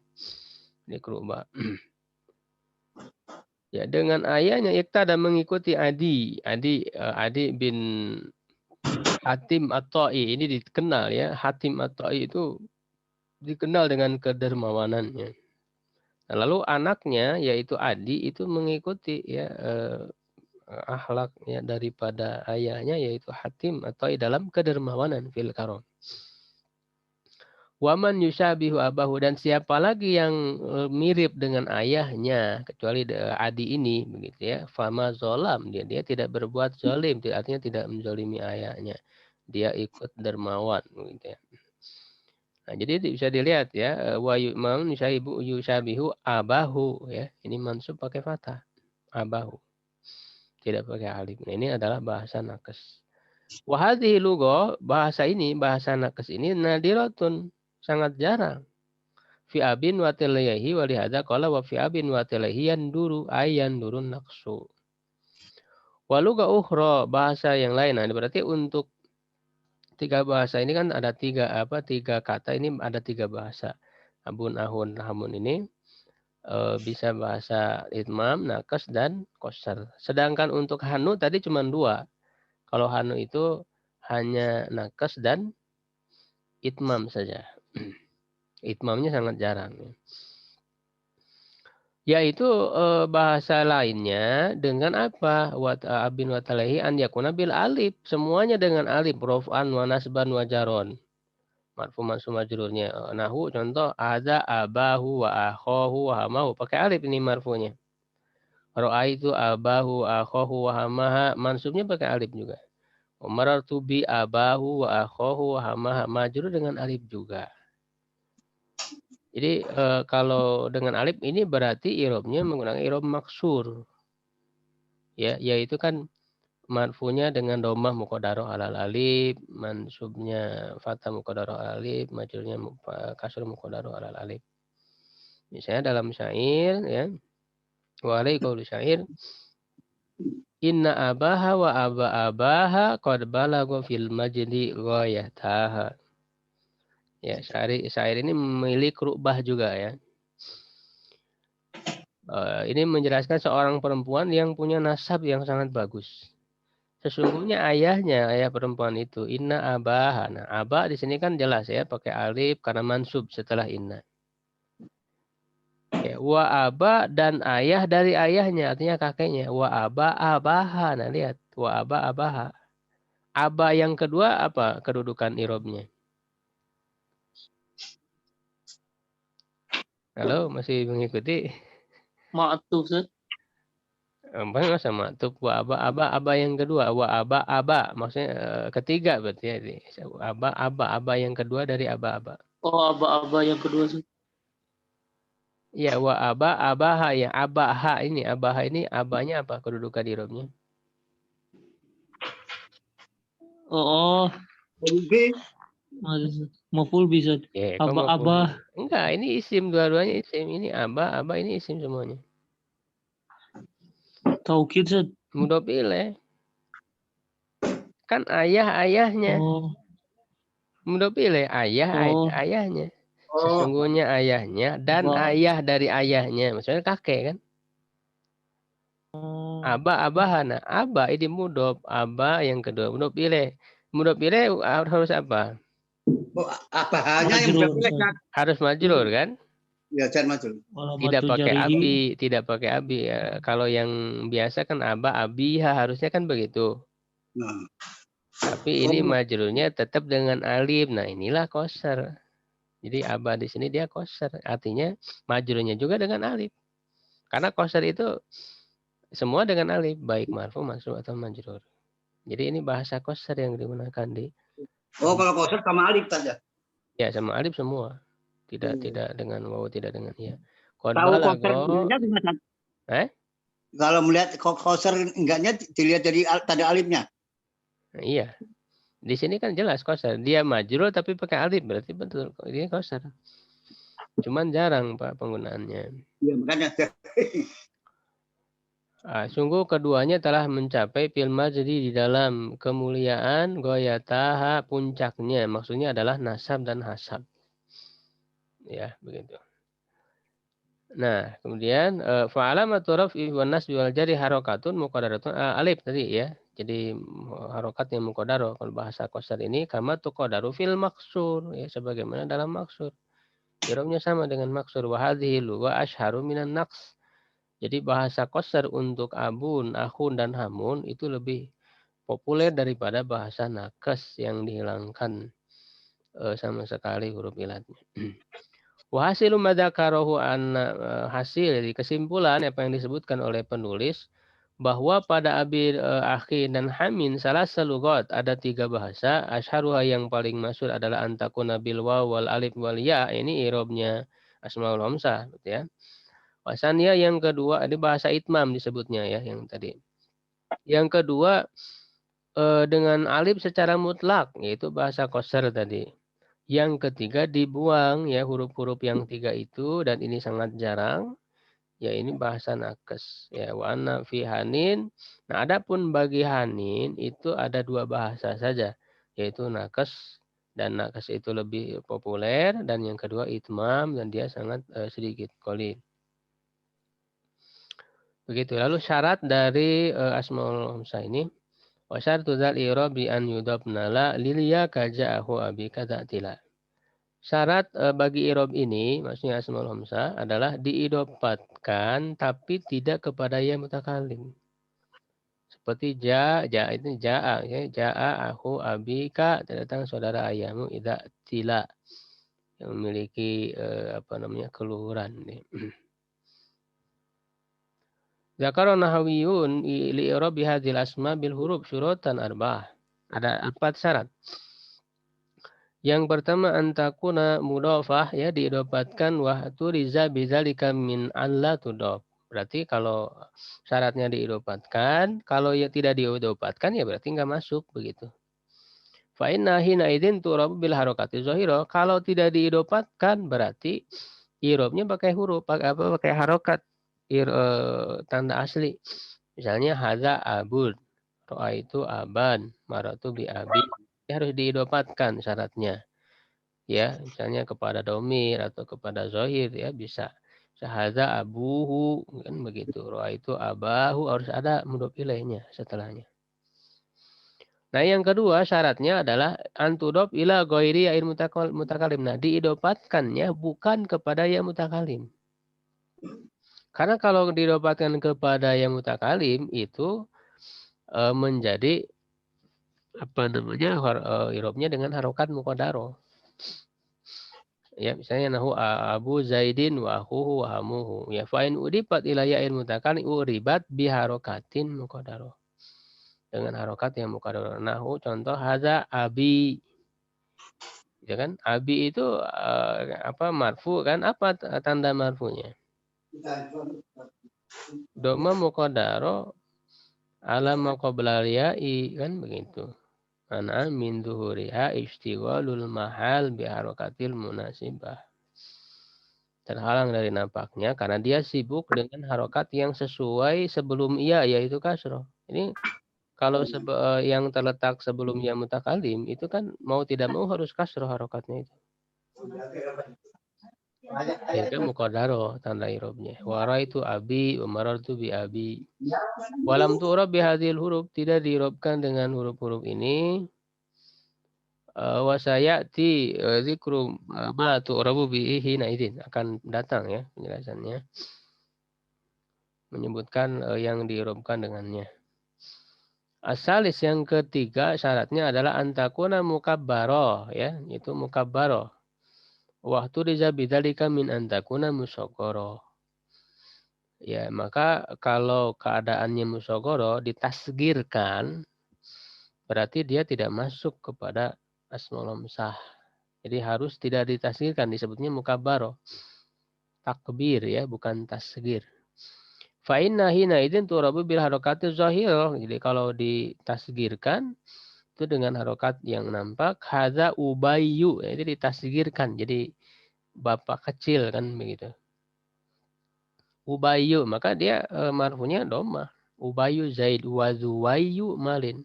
Milik Ru'bah. Ya, dengan ayahnya Iqtada mengikuti Adi. Adi bin Hatim At-Ta'i. Ini dikenal ya. Hatim At-Ta'i itu dikenal dengan kedermawanannya. Nah, lalu anaknya yaitu Adi itu mengikuti ya akhlak ya daripada ayahnya yaitu Hatim atau dalam kedermawanan fil karom. Waman yusabihu abahu, dan siapa lagi yang mirip dengan ayahnya kecuali Adi ini begitu ya. Fama zolam, dia tidak berbuat zolim, artinya tidak menzolimi ayahnya. Dia ikut dermawan begitu ya. Nah, jadi bisa dilihat ya wa yu'man yusabihu abahu ya. Ini mansub pakai fathah. Abahu. Tidak pakai alif. Nah, ini adalah bahasa nakes. Wa hadhihi lugha, bahasa nakes ini nadiratun, sangat jarang. Fi abin wa tilayhi wa lihadza qala wa fi abin wa tilayhi yanduru durun naqsu. Wa lugha ukhra, bahasa yang lain. Nah, berarti untuk tiga bahasa ini kan ada tiga kata, ini ada tiga bahasa. Abun, ahun, hamun ini bisa bahasa itmam, nakas, dan qasar. Sedangkan untuk hanu tadi cuma dua. Kalau hanu itu hanya nakas dan itmam saja. Itmamnya sangat jarang. Yaitu bahasa lainnya dengan apa? Abin wa talahi an yakuna bil alif. Semuanya dengan alif. Rof'an wa nasban wa jaron. Marfu mansub majrurnya. Nahu contoh ada abahu wa akhahu wa hamahu. Pakai alif ini marfunya. Ra'aitu abahu wa akhahu wa hamaha. Mansubnya pakai alif juga. Umaratu bi abahu wa akhahu wa hamaha. Majrur dengan alif juga. Jadi kalau dengan alif ini berarti irobnya menggunakan irob maksur. Ya, yaitu kan marfunya dengan domah muqaddarah alal alif, mansubnya fathah muqaddarah alal alif, majrurnya kasr muqaddarah alal alif. Misalnya dalam syair ya. Wa alai qaulu syair inna abaha wa abaha qad balagha fil majdi ghayataha. Ya, syair ini milik Ru'bah juga ya. Ini menjelaskan seorang perempuan yang punya nasab yang sangat bagus. Sesungguhnya ayah perempuan itu inna abaha. Nah, abah di sini kan jelas ya pakai alif karena mansub setelah inna. Ya, wa aba dan ayah dari ayahnya artinya kakeknya. Wa aba abaha. Nah, lihat wa aba abaha. aba yang kedua apa kedudukan i'rabnya? Halo, masih mengikuti? Ma'tuf, Ustaz. Masa ma'tuf wa aba yang kedua, wa aba maksudnya ketiga berarti ya. Aba yang kedua dari aba. Oh, aba-aba yang kedua, Ustaz. Ya, wa abaha ya, abaha ini abanya apa kedudukan i'rabnya? Oh, maful bisa. Ya, kok Aba-aba. enggak, ini isim, dua-duanya isim. Ini aba ini isim semuanya. Taukid, Ustaz. Mudhof ilaih. Kan ayahnya. Oh, Mudhof ilaih, oh, ayahnya. Sesungguhnya ayahnya dan aba. ayah dari ayahnya. Maksudnya kakek kan? Oh, Abahana. Aba ini mudhof, aba yang kedua mudhof ilaih. Mudhof ilaih harus apa? Abahanya yang majrur, udah Ustaz. Harus majrur kan? ya jangan maju. Tidak Alamatul pakai jarihi. abi. Ya. Kalau yang biasa kan abiha harusnya kan begitu. Nah, Tapi ini majrurnya tetap dengan alif. Nah, inilah qasar. Jadi aba di sini dia qasar. Artinya majrurnya juga dengan alif. Karena qasar itu semua dengan alif, baik marfu, mansub atau majrur. Jadi ini bahasa qasar yang digunakan di kalau koser sama alif saja. ya sama alif semua. Tidak dengan waw, tidak dengan ya. Qad Tahu koser balagha. enggaknya gimana? Kalau melihat koser enggaknya dilihat dari tanda alifnya. Nah, iya. Di sini kan jelas qasar. Dia majrur tapi pakai alif, berarti betul dia qasar. Cuman jarang Pak penggunaannya. Iya, makanya. Sungguh keduanya telah mencapai fil majdi di dalam kemuliaan goyataha puncaknya. Maksudnya adalah nasab dan hasab. Ya, begitu. Nah, kemudian fa'alamatu raf'i wan nasbi wal jari harokatun muqaddaratun alif tadi ya. Jadi harokat yang muqaddarah kalau bahasa qasar ini kama tuqaddaru fil maksur ya sebagaimana dalam maksur. I'rabnya sama dengan maksur wa hadhihi wa asyharu minan naqs. Jadi bahasa qasar untuk abun, akhun dan hamun itu lebih populer daripada bahasa nakes yang dihilangkan sama sekali huruf ilatnya. Wahasilu madzakarahu hasil dari kesimpulan apa yang disebutkan oleh penulis bahwa pada abi akhi dan hamin salah salugot ada 3 bahasa. Asyharuha yang paling masyhur adalah antakuna bil waw wal alif wal ya. Ini i'rabnya asmaul hamzah gitu ya. Wasania yang kedua ada bahasa itmam disebutnya ya yang tadi. Yang kedua dengan alif secara mutlak yaitu bahasa qasar tadi. Yang ketiga dibuang ya huruf-huruf yang 3 itu dan ini sangat jarang. Ya ini bahasa nakes ya wa anna fi hanin. Nah, adapun bagi hanin itu ada 2 bahasa saja yaitu nakes dan nakes itu lebih populer dan yang kedua itmam dan dia sangat sedikit qalil. Begitu. Lalu syarat dari asmaul hamzah ini wa syartu dzal i'rabi an yudabna la lil ya kaja'ahu abi kadzatila. Syarat bagi i'rab ini, maksudnya asmaul hamzah adalah diidopatkan tapi tidak kepada ya mutakalim. Seperti itu ja'a ya, ja'a aku abika datang saudara ayahmu idza tila yang memiliki keluhuran nih. Zakara nahawiyun li i'rab hadhil asma bil huruf syurutan arba'ah. Ada 4 syarat. Yang pertama antakuna mudhafah ya diidopatkan wa turiza bidzalika min alla tudhaf. Berarti kalau syaratnya diidopatkan, kalau ya tidak diidopatkan ya berarti enggak masuk begitu. Fa inna hina idzin turabu bil harakati zahira. Kalau tidak diidopatkan berarti i'rabnya pakai huruf, pakai harokat tanda asli. Misalnya hadza abud, roa itu aban, maratu bi abi. Harus diidopatkan syaratnya. Ya, misalnya kepada domir atau kepada zohir ya bisa. Hadza abuhu kan begitu. Roa itu abahu harus ada mudhof ilaihnya setelahnya. Nah, yang kedua syaratnya adalah antudop ila ghairi ya mutakalim. Nah, diidopatkannya bukan kepada ya mutakalim. Karena kalau diidopatkan kepada ya mutakalim itu menjadi Irobnya dengan harokat muqaddaroh. Ya, misalnya nahu Abu Zaidin wa akhuhu wa hamuhu. Ya, fa in udibat ila ya'il mutakallim uribat bi harokatin muqaddaroh. Dengan harokat yang muqaddaroh. Nahu contoh hadza abi. Ya kan? Abi itu marfu kan? Apa tanda marfunya? Doma muqaddaroh ala ma qabla ya'i kan begitu. Ana min zuhuriha istiwalul mahal bi harokatil munasibah. Terhalang dari nampaknya karena dia sibuk dengan harokat yang sesuai sebelum ia yaitu kasroh. Ini kalau yang terletak sebelum ia mutakalim itu kan mau tidak mau harus kasroh harokatnya itu. Sehingga muqaddaroh tanda irobnya. Wara itu abi, umarar itu bi abi. Walam tu'rab bi hadhil huruf, tidak diirobkan dengan huruf-huruf ini. Wasayati zikru ma tu'rabu bi hina idzin, akan datang ya penjelasannya. Menyebutkan yang diirobkan dengannya. Asalis yang ketiga syaratnya adalah antakuna mukabbaro ya, itu mukabbaro. Waktu riza bidzalika min antakuna musaqqara. Ya, maka kalau keadaannya musaqqara ditasgirkan berarti dia tidak masuk kepada asmaul hamsah. Jadi harus tidak ditasgirkan, disebutnya mukabbaro. Takbir ya, bukan tasgir. Fa inna hina idzin turabu bil harakati zahirah. Jadi kalau ditasgirkan itu dengan harokat yang nampak. Hadza ubayyu, itu ditasgirkan. Jadi bapak kecil kan begitu. Ubayyu, maka dia marfunya dhamma. Ubayyu Zaid wa Zuwayyu malin.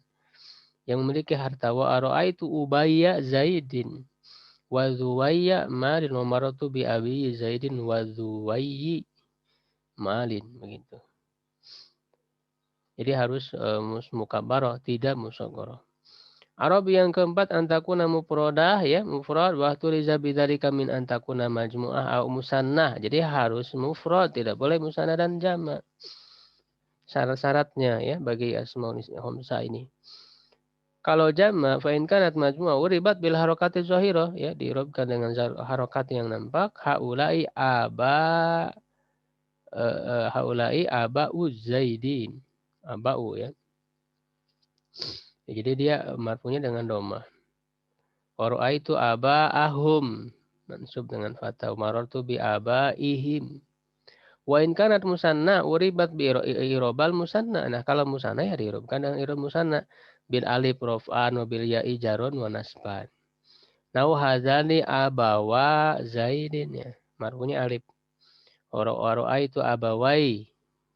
Yang memiliki harta wa ara'aitu Ubayya Zaidin wa Zuwayya malin wa maratu bi abi Zaidin wa Zuwayyi malin begitu. Jadi harus mukabbarah, tidak musaghharah. Arab yang keempat antakuna mufradah ya, mufrad wa tuliza bidzalika min antakuna majmu'ah au musannah. Jadi harus mufrad, tidak boleh musannah dan jama'. Syarat-syaratnya ya bagi asmaul hamzah ini. Kalau jama' fa in kanat majmu'ah uribat bil harakati zahirah ya, diirobkan dengan harokat yang nampak. Haula'i aba'u Zaidin. Aba'u ya. Jadi dia marfunya dengan dhamma. Wara'aitu aba'ahum, mansub dengan fathah. Marartu bi abaihim. Wa in kanat musanna uribat bi irobal musanna. Nah, kalau musanna ya diirobkan dengan irob musanna bil alif raf'an wa bil ya'i jarun wa nasban. Nau hazani abawa Zaidin ya. Marfunya alif. Wara'aitu abawai,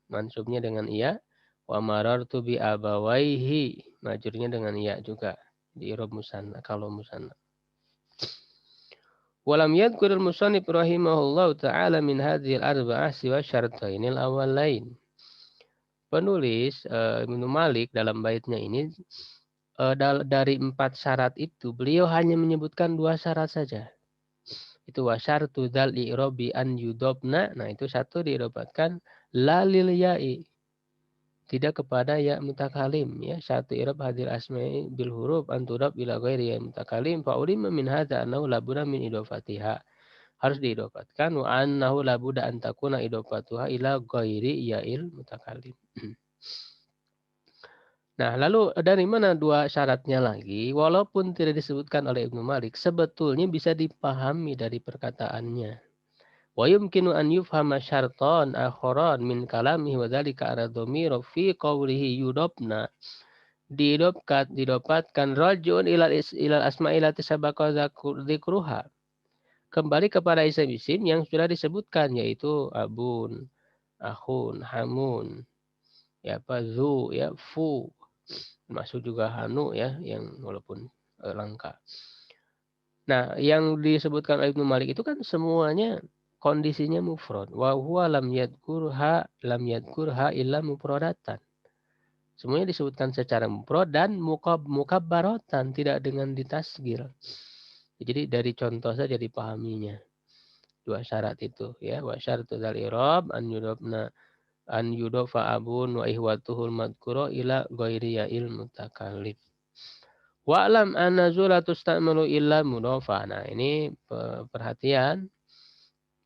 mansubnya dengan iya. Wa marartu bi abawaihi, majurnya dengan iya juga. Di irob musanna kalau musanna. Walam yadhkurul musannif rahimahullahu ta'ala min hadhil arba'ah siwa syartainil awalain. Penulis Ibnu Malik dalam baitnya ini dari 4 syarat itu beliau hanya menyebutkan 2 syarat saja. Itu wasyartu dzal i'rabi an yudobna. Nah, itu satu diirobatkan la lil ya'i, tidak kepada ya mutakalim ya. Satu i'rab hadil asma'i bil huruf antudab ila ghairi ya mutakalim fa ulima min hadza annahu la budda min idofatiha. Harus diidofatkan wa annahu la budda an takuna idofatuha ila ghairi ya'il mutakalim. Nah, lalu dari mana 2 syaratnya lagi? Walaupun tidak disebutkan oleh Ibnu Malik, sebetulnya bisa dipahami dari perkataannya. Wa yumkinu an yufhama syartan akharan min kalamihi wa dzalika ara dhamiru fi qawlihi yudobna. Didapatkan rajun ilal asma'il lati sabaqa dzikruha. Kembali kepada isim-isim yang sudah disebutkan, yaitu abun, akhun, hamun, ya zu, ya fu, masuk juga hanu ya, yang walaupun langka. Nah, yang disebutkan oleh Ibnu Malik itu kan semuanya kondisinya mufrad. Wa huwa lam yadkurha illa mufradatan. Semuanya disebutkan secara mufrad dan mukabbaratan, tidak dengan ditasgir. Jadi dari contoh saja dipahaminya. 2 syarat itu ya. Wa syartu dzal i'rab an yudofa abun wa ihwatuhul madkura ila ghairi ya'il mutakallim. Wa'lam anna zu la tusta'malu illa mudhafah. Nah, ini perhatian,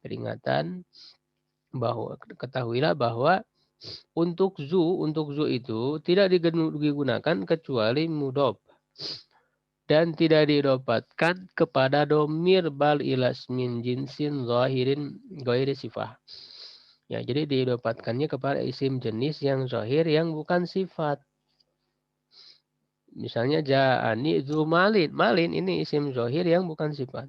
peringatan bahwa ketahuilah bahwa untuk zu itu tidak digunakan kecuali mudhaf dan tidak didapatkan kepada domir bal ilasmin jinsin zahirin ghairi sifah. Ya, jadi didapatkannya kepada isim jenis yang zahir yang bukan sifat. Misalnya ja'ani zu malin. Malin ini isim zahir yang bukan sifat.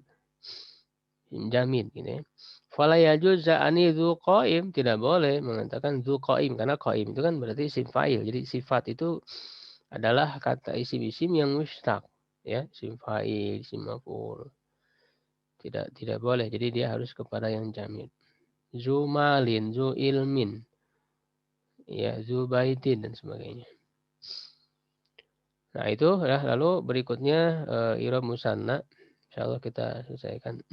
Jamin gitu ya. Fala yajuz ja'ani zu qaim, tidak boleh mengatakan zu qaim karena qaim itu kan berarti isim fa'il. Jadi sifat itu adalah kata isim-isim yang mustaq, ya, isim fa'il, isim maf'ul. Tidak boleh. Jadi dia harus kepada yang jamin. Zu malin, zu ilmin, ya, zu baitin dan sebagainya. Nah, itu ya, lalu berikutnya i'rab musanna. Insyaallah kita selesaikan.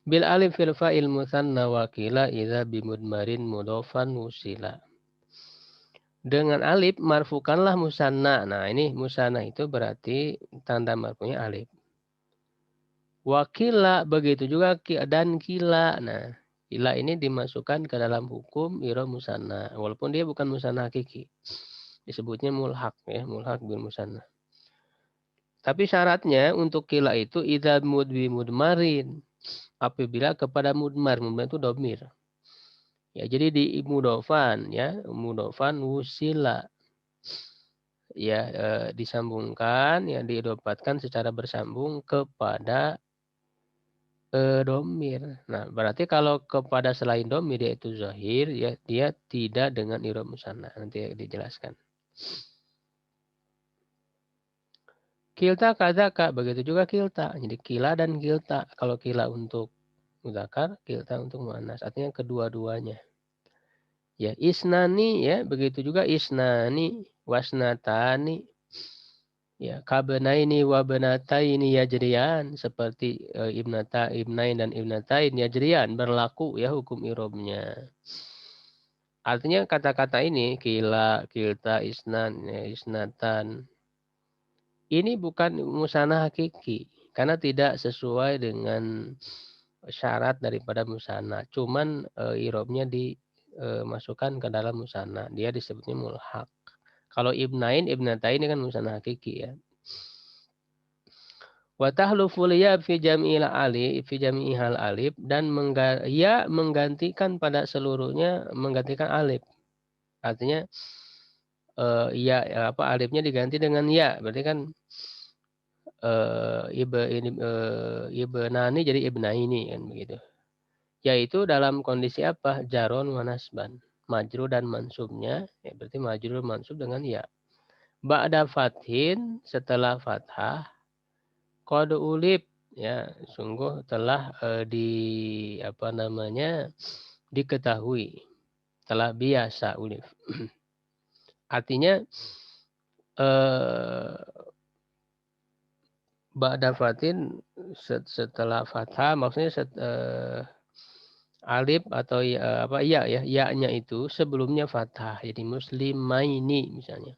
Bil alif fil fa'il musanna wa qila idza bimudmarin mudhafan wusila. Dengan alif marfukanlah musanna. Nah, ini musanna itu berarti tanda marfunya alif. Wa qila begitu juga dan qila. Nah, qila ini dimasukkan ke dalam hukum i'rab musanna walaupun dia bukan musanna hakiki. Disebutnya mulhaq ya, mulhaq bil musanna. Tapi syaratnya untuk qila itu idza mudmarin. Apabila kepada mudmar itu domir. Ya, jadi di mudofan ya, mudofan wusila. Ya, disambungkan, ya, didapatkan secara bersambung kepada domir. Nah, berarti kalau kepada selain domir yaitu zahir, ya, dia tidak dengan i'rab musanna. Nanti dijelaskan. Kilta kadzaka, begitu juga kilta. Jadi kila dan kilta. Kalau kila untuk mudzakar, kilta untuk muannas. Artinya kedua-duanya. Ya, isnani ya, begitu juga isnani, wasnatani. Ya, kabenaini wa benataini yajriyan, seperti ibnain dan ibnatain yajriyan, berlaku ya hukum i'rabnya. Artinya kata-kata ini kila, kilta, isnan, ya, isnatan. Ini bukan musanna hakiki karena tidak sesuai dengan syarat daripada musanna. Cuman i'rabnya dimasukkan ke dalam musanna. Dia disebutnya mulhaq. Kalau ibnain, ibnatain ini kan musanna hakiki ya. Wa tahlufu ya fi jami'il alif, fi jami'ihal alif, dan ya menggantikan pada seluruhnya, menggantikan alif. Artinya ya apa, alifnya diganti dengan ya. Berarti kan ibnani jadi ibnaini kan begitu. Yaitu dalam kondisi apa? Jaron wa nasban. Majrur dan mansubnya, ya berarti majrur mansub dengan ya. Ba'da fathin, setelah fathah, qad ulib, ya sungguh telah diketahui, telah biasa ulif. Artinya ba'da fathin, setelah fathah, maksudnya alif atau ya-nya itu sebelumnya fathah. Jadi muslimaini misalnya.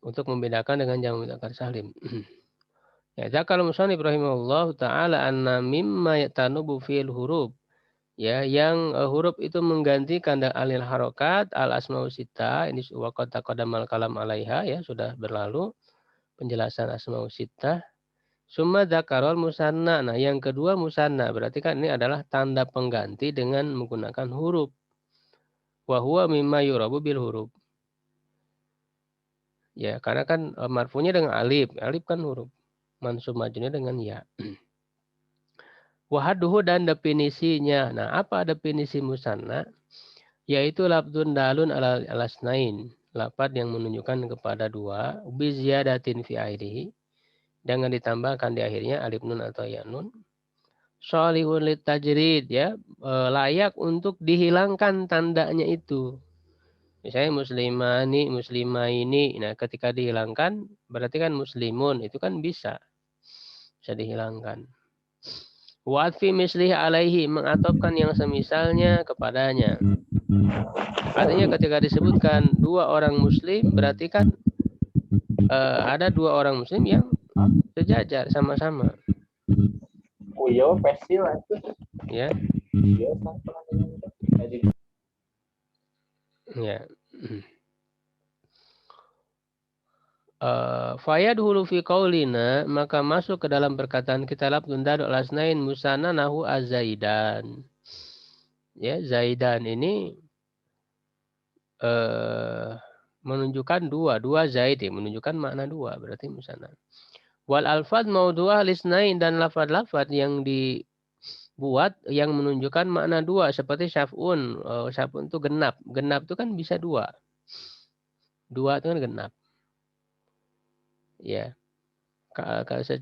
Untuk membedakan dengan jamak mudzakkar salim. Ya, zakal musannif rahimahullah taala anna mimma yatanubu fil huruf. Ya, yang huruf itu menggantikan alil harokat al asmaul sittah, ini waqad taqaddamal kalam alaiha, ya sudah berlalu penjelasan asmaul sittah. Summa dzakarul musanna. Nah, yang kedua musanna, berarti kan ini adalah tanda pengganti dengan menggunakan huruf. Wa huwa mimma yurabu bil huruf. Ya, karena kan marfunya dengan alif. Alif kan huruf. Mansub majrurnya dengan ya. Wahaduhu, dan definisinya. Nah, apa definisi musanna? Yaitu labdun dalun alasnain. Lafad yang menunjukkan kepada dua. Biziyadatin fi akhirihi. Dengan ditambahkan di akhirnya alif nun atau ya nun. Sholihun litajrid, ya, layak untuk dihilangkan tandanya itu. Misalnya muslimani, muslimaini. Nah, ketika dihilangkan berarti kan muslimun, itu kan bisa dihilangkan. Wa fi mislih alaihi, mengatofkan yang semisalnya kepadanya. Artinya ketika disebutkan dua orang muslim, berarti kan ada dua orang muslim yang sejajar sama-sama. Oh iya, pasti lah itu. Ya, Iya, sama. ya. Fayadhulu fi qaulina, maka masuk ke dalam perkataan kita labdun daduk lasnain musanna nahu azaidan. Ya, zaidan ini menunjukkan dua zaid ya, menunjukkan makna dua, berarti musanna. Wal alfad maudhu'ah lisnain, dan lafad-lafad yang dibuat yang menunjukkan makna dua seperti syaf'un. Syaf'un itu genap. Genap itu kan bisa dua. Dua itu kan genap. Ya.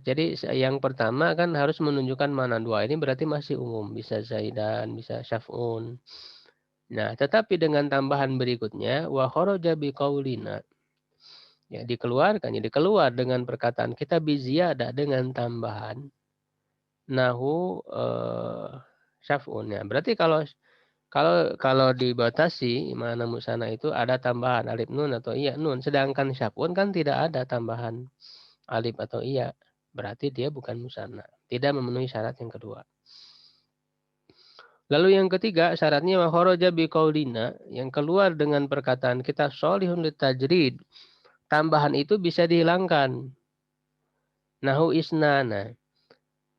Jadi yang pertama kan harus menunjukkan makna dua. Ini berarti masih umum. Bisa zaidan, bisa syaf'un. Nah, tetapi dengan tambahan berikutnya, wa kharaja biqaulina. Ya, dikeluarkan. Jadi keluar dengan perkataan kita biziyadah, dengan tambahan. Nahu syaf'un. Ya. Berarti kalau dibatasi mana musana itu ada tambahan alif nun atau iya nun. Sedangkan syaf'un kan tidak ada tambahan alif atau iya, berarti dia bukan musanna, tidak memenuhi syarat yang kedua. Lalu yang ketiga syaratnya wa kharaja biqaulina, yang keluar dengan perkataan kita sholihun litajrid, tambahan itu bisa dihilangkan. Nahu isnana,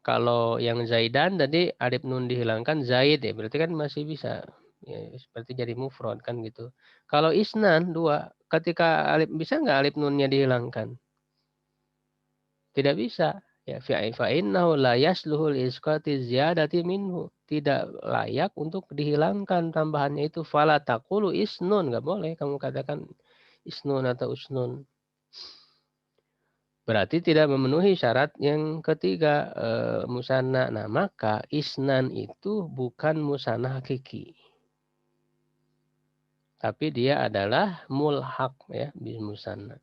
kalau yang zaidan tadi alif nun dihilangkan zaid ya, berarti kan masih bisa ya, seperti jadi mufrad kan gitu. Kalau isnan dua, ketika alif, bisa nggak alif nunnya dihilangkan? Tidak bisa. Ya, fa'innahu la yasluhul isqati ziyadati minhu. Tidak layak untuk dihilangkan tambahannya itu. Fala taqulu isnun. Nggak boleh kamu katakan isnun atau usnun. Berarti tidak memenuhi syarat yang ketiga, musanna. Nah, maka isnan itu bukan musanna hakiki. Tapi dia adalah mulhaq ya, bil musanna.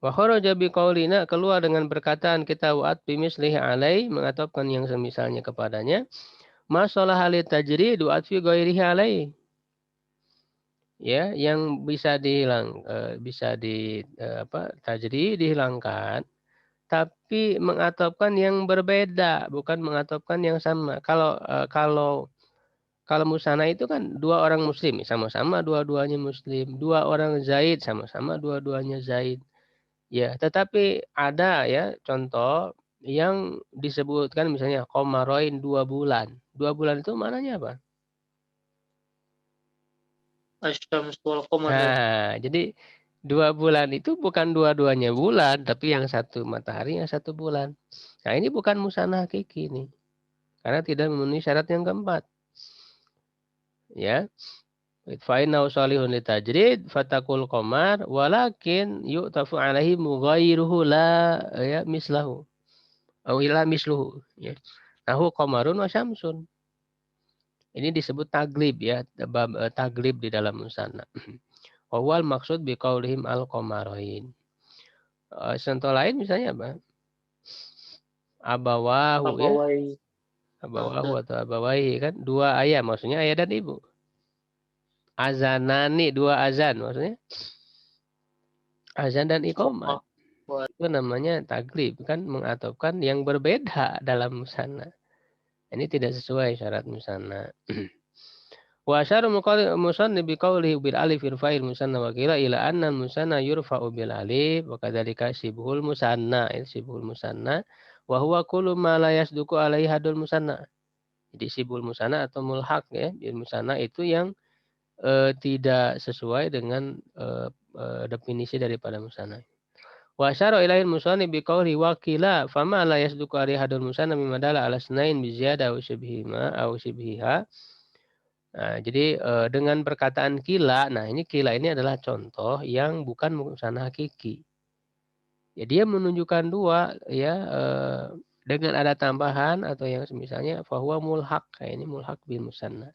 Wa kharaja biqaulina, keluar dengan perkataan kita wa'at bimislihi alai, mengatopkan yang semisalnya kepadanya. Masalah halit tajri du'at fi ghairihi alai. Ya, yang bisa dihilang, bisa tajri dihilangkan, tapi mengatopkan yang berbeda, bukan mengatopkan yang sama. Kalau musana itu kan dua orang muslim, sama-sama dua-duanya muslim. Dua orang zaid, sama-sama dua-duanya zaid. Ya, tetapi ada ya contoh yang disebutkan misalnya komaroin 2 bulan. 2 bulan itu maknanya apa? Asyams wal qamar. Nah, jadi 2 bulan itu bukan dua-duanya bulan, tapi yang satu matahari, yang satu bulan. Nah, ini bukan musanna hakiki nih. Karena tidak memenuhi syarat yang keempat. Ya. Fa'innahu salihun litajrid fatakul qamar walakin yu'tafu alaihi mughayyiruhu la ya mislahu. Ila misluhu ya. Nahu qamarun wa syamsun. Ini disebut taglib ya, taglib di dalam musanna. Awal maksud biqaulihim al-qamarain. Contoh lain misalnya apa? Abawahu ya. Abawai. Abawahu atau abawai kan dua ayah, maksudnya ayah dan ibu. Azanani, dua azan maksudnya. Azan dan iqamah. Itu namanya taglib, kan mengatopkan yang berbeda dalam musanna. Ini tidak sesuai syarat musanna. Wa asyara musannif biqaulihi bil alif irfa'il musanna wa qila ila anna musanna yurfa'u bil alif wa kadzalika sibhul musanna, sibhul musanna wa huwa kullu ma la yasduqu alaihi hadul musanna. Jadi sibhul musanna atau mulhaq ya, bil musanna itu yang tidak sesuai dengan definisi daripada musanna. Wa asyara ilaihi musannif biqaulihi wa qila fama la yasduqu alaihi hadul musanna mimma dalla ala sunain bi ziyadah aw shibhima aw shibhiha. Nah, jadi dengan perkataan kila, nah ini kila ini adalah contoh yang bukan musanna hakiki. Ya, dia menunjukkan dua ya dengan ada tambahan atau yang misalnya fahuwa mulhaq, kayak ini mulhaq bil musanna.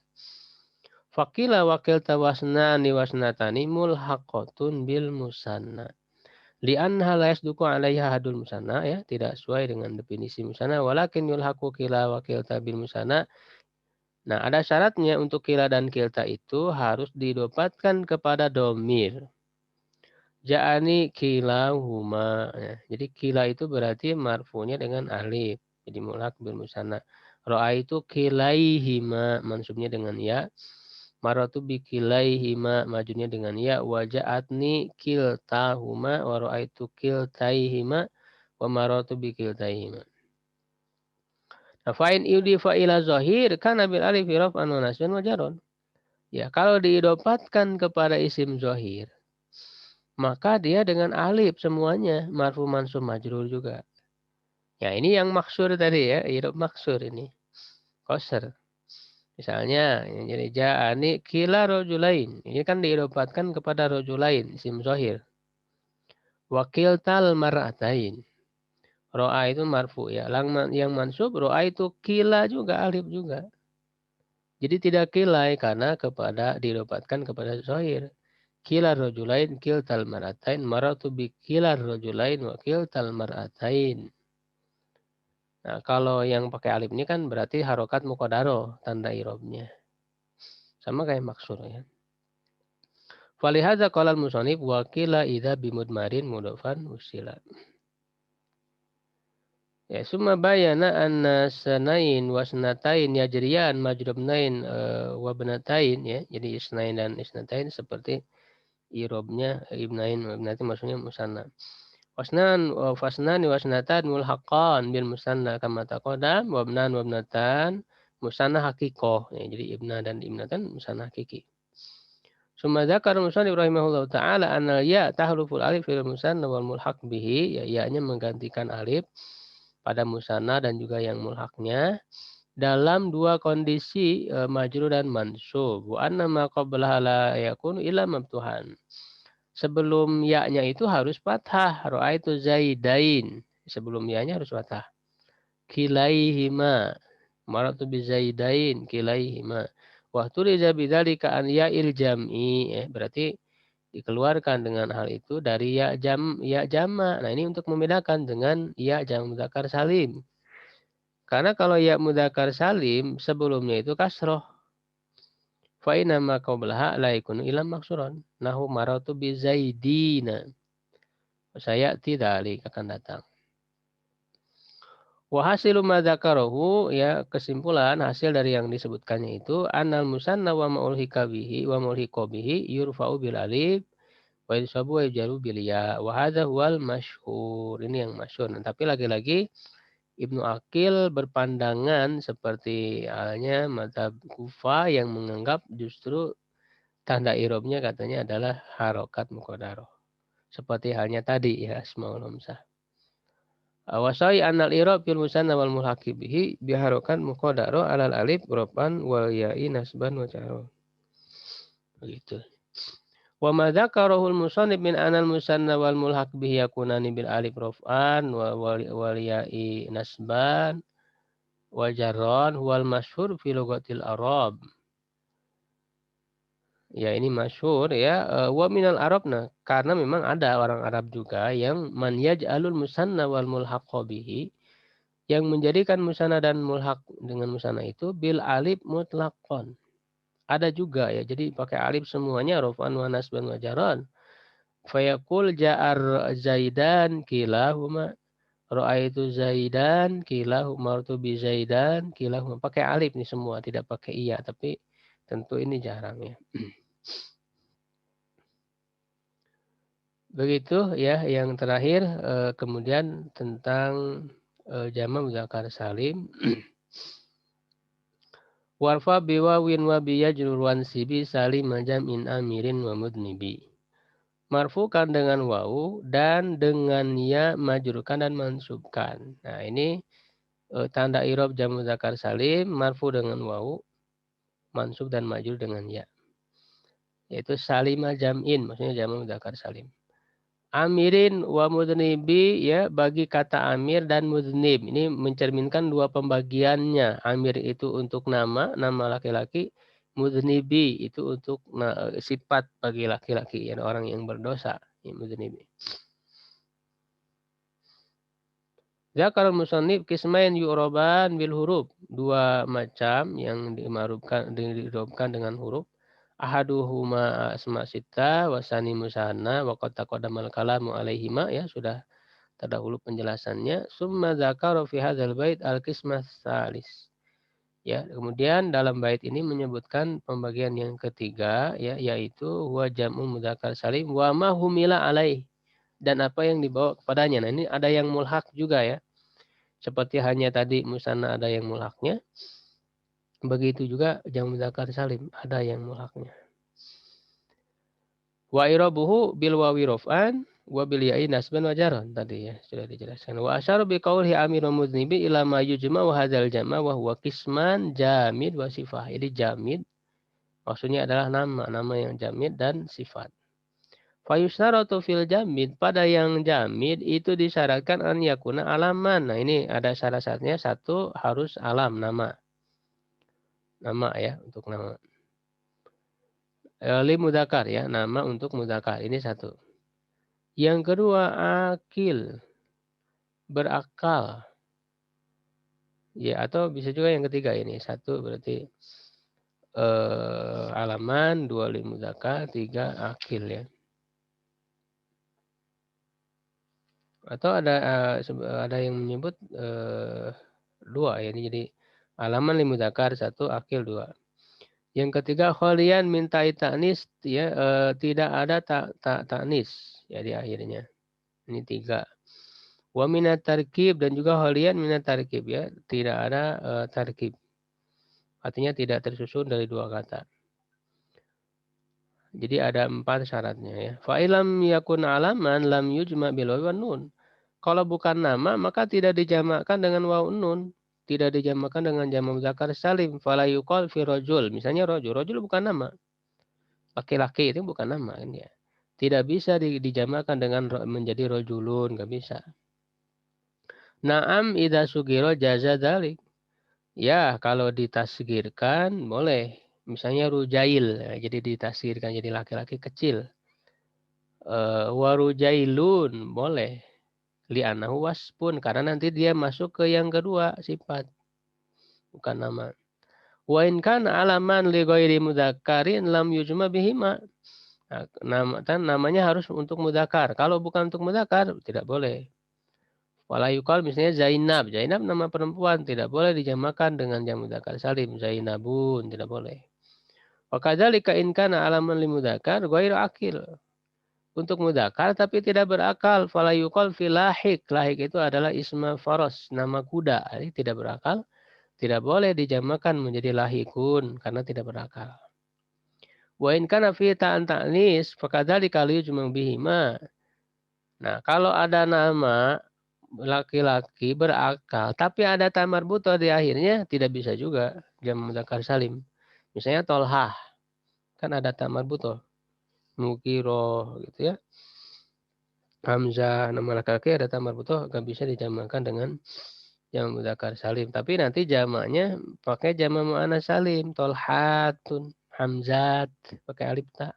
Faqila wakil tawasnani wasnatani mulhaqatun bil musanna. Li'anha la yasduqu 'alaiha hadul musanna ya, tidak sesuai dengan definisi musanna walakin yulhaqu kila wakil bil musanna. Nah, ada syaratnya untuk kila dan kilta itu harus didopatkan kepada domir. Ja'ani kilahuma. Ya, jadi kila itu berarti marfunya dengan alif. Jadi mulak bil musanna. Ro'a itu kilaihima, mansubnya dengan ya. Maratu bi kilaihima, majunya dengan ya. Waja'atni kiltahuma, wa ro'aitu kiltaihima, wa maratu bi kiltaihima. Nah, fa'in yudifa ila zahir kana bil alif raf'an wa nasban wa jarron. Ya, kalau diidopatkan kepada isim zahir, maka dia dengan alif semuanya, marfu mansub majrur juga. Ya, ini yang maksur tadi ya, irob maksur ini. Qasr. Misalnya, yang jadi ja'ani kila rajulain. Ini kan diidopatkan kepada rajulain, isim zahir. Wakil tal mar'atain. Ro'a itu marfu ya. Yang mansub ro'a itu kila juga, alif juga. Jadi tidak kilai karena didapatkan kepada zahir. Kilar rajulain kiltal mar'atain maratu bi kilar rajulain wa kiltal mar'atain. Nah, kalau yang pakai alif ini kan berarti harokat muqaddaro tanda irobnya. Sama kayak maksur ya. Falihadza qala al-musannif wa qila idza bimudmarin mudhafan usila. Ya, summa bayana anna sanain wa sanatain yajriyan majrubnain wa banatain ya. Jadi isnain dan isnatain seperti irobnya ibnain wa ibnatain maksudnya musanna. Wasnan wa fasnan wa wasnatan mulhaqan bil musanna kama taqaddam wa ibnan wa ibnatan musanna haqiqah. Ya, jadi ibna dan ibnatan musanna hakiki. Summa dzakara musannif rahimahullahu taala anna ya tahruful alif fil musanna wal mulhaq bihi, ya ya-nya menggantikan alif pada musanna dan juga yang mulhaknya dalam dua kondisi majrur dan mansub. Wa anna ma qablaha la yakunu illa maftuhan. Sebelum ya-nya itu harus fathah. Ra'aitu zaidain. Sebelum ya-nya harus fathah. Kilaihima. Maratu bi zaidain kilaihima. Wa turiza bidzalika an ya'il jam'i. Berarti dikeluarkan dengan hal itu dari ya jama. Nah, ini untuk membedakan dengan ya jam mudzakkar salim. Karena kalau ya mudzakkar salim sebelumnya itu kasroh. Fa inna ma qablaha la yakunu illa maksuran. Nahu maratu bi zaidina. Saya tidak akan datang. Wa hasilu ma dzakarahu, ya kesimpulan hasil dari yang disebutkannya itu annal musanna wa ma'ulhiqa bihi wa mulhiqa bihi yurfa'u bil alif wa yusabu wa yujaru bil ya wa hadza huwal masyhur. Ini yang masyhur. Nah, tapi lagi-lagi Ibnu Aqil berpandangan seperti halnya mazhab Kufah yang menganggap justru tanda irobnya katanya adalah harokat muqaddarah. Seperti halnya tadi ya asmaul hamzah. Wasai anal irob fil musanna wal mulhaqi bihi biharokat muqaddarah alal alif rafan wal ya'i nasban wa jarra. Begitu. Wa ma dzakarahul musannif min anal musanna wal mulhaq bihi yakunani bil alif raf'an wal ya'i nasban wa jarran wal masyhur fi lughatil arab. Ya, ini masyhur ya wa minal arabna, karena memang ada orang Arab juga yang man yaj'alul musanna wal mulhaq bihi, yang menjadikan musanna dan mulhaq dengan musanna itu bil alif mutlaqan. Ada juga ya, jadi pakai alif semuanya raf'an wa nasban wa jarran. Fayaqul ja'ar zaidan kilahuma, ra'aitu zaidan kilahuma, martu bi zaidan kilahuma. Pakai alif nih semua, tidak pakai iya, tapi tentu ini jarang ya. Begitu ya, yang terakhir kemudian tentang jama' mudzakkar salim. Warfa biwawin wa biyajrur wansibi salim jam'in amirin wa mudnibi. Marfukan dengan wawu dan dengan ya majrukan dan mansubkan. Nah, ini tanda irob jam mudzakkar salim marfu dengan wawu, mansub dan majrur dengan ya. Yaitu salima jam'in, maksudnya jam mudzakkar salim. Amirin wa mudnibi, ya bagi kata amir dan mudnib. Ini mencerminkan dua pembagiannya. Amir itu untuk nama laki-laki. Mudnibi itu untuk sifat bagi laki-laki, ya, orang yang berdosa. Ya, mudnibi. Zakarul musannif kismain yu'roban bil huruf. Dua macam yang diirobkan dengan huruf. Ahaduhuma asma sita wasani musanna wa qad taqaddamal kalamu alaihima, ya sudah terdahulu penjelasannya. Summa dzakara fi hadzal bait al-qismah tsalis. Ya, kemudian dalam bait ini menyebutkan pembagian yang ketiga, ya, yaitu wa jam'u mudzakkar salim wa ma humila alaih, dan apa yang dibawa kepadanya. Nah, ini ada yang mulhak juga ya. Seperti hanya tadi musanna ada yang mulhaknya. Begitu juga jamu mudzakkar salim ada yang mulhaknya. Wa irabuhu bil wawi raf'an wa bil ya'i nasban wa jarran, tadi ya sudah dijelaskan. Wa asyaru bi qawlihi amirul mudhnibi ila ma yujma wa hadzal jama' wa huwa qisman jamid wa sifah. Jadi jamid maksudnya adalah nama yang jamid dan sifat. Fa yustaratu fil jamid, pada yang jamid itu disyaratkan an yakuna alaman. Nah, ini ada syarat-syaratnya. Satu, harus alam, nama. Nama ya, untuk nama. Li mudzakkar ya, nama untuk mudzakkar. Ini satu. Yang kedua, akil, berakal. Ya, atau bisa juga yang ketiga ini. Satu berarti alaman, dua li mudzakkar, tiga akil ya. Atau ada yang menyebut dua ya, ini jadi alaman li mudzakkar satu, akil dua. Yang ketiga kholian min ta'nis ya, tidak ada ta'nis ya di akhirnya. Ini tiga. Wa minat tarkib, dan juga kholian minat tarkib ya, tidak ada tarkib. Artinya tidak tersusun dari dua kata. Jadi ada 4 syaratnya ya. Fa ilam yakun alaman lam yujma bil wawi wan nun. Kalau bukan nama maka tidak dijamakkan dengan waw nun. Tidak dijamakkan dengan jamak mudzakkar salim. Fala yuqal fi rajul. Misalnya rajul. Rajul bukan nama. Laki-laki itu bukan nama kan ya. Tidak bisa dijamakkan dengan menjadi rajulun, enggak bisa. Naam idza sugiro jaza dzalik. Ya, kalau ditasgirkan boleh. Misalnya rujail, ya, jadi ditasgirkan jadi laki-laki kecil. Warujailun boleh. Li'anahu waspun, karena nanti dia masuk ke yang kedua, sifat. Bukan nama. Wa in kana alaman li ghairi mudzakkarin lam yujma bihima. Nah, namanya harus untuk mudzakkar. Kalau bukan untuk mudzakkar tidak boleh. Wala yuqal misalnya Zainab. Zainab nama perempuan, tidak boleh dijamakan dengan jamak mudzakkar salim. Zainabun tidak boleh. Wa kadzalika in kana alaman li mudzakkar ghairu akil. Untuk mudzakkar tapi tidak berakal. Fala yuqal fi lahik. Lahik itu adalah isma faros, nama kuda. Jadi tidak berakal. Tidak boleh dijamakan menjadi lahikun karena tidak berakal. Wa in kana fi ta'an ta'nis fakadzalika yujma bihima. Nah, kalau ada nama laki-laki berakal tapi ada ta marbuthah di akhirnya, tidak bisa juga jamak mudzakkar salim. Misalnya Tolhah, kan ada ta marbuthah. Mukiro gitu ya. Hamzah, nama laki-laki ada ta marbuthah, enggak bisa dijamakkan dengan jamak mudzakkar salim. Tapi nanti jamaknya pakai jamak muannats salim. Tolhatun, Hamzat, pakai alif ta.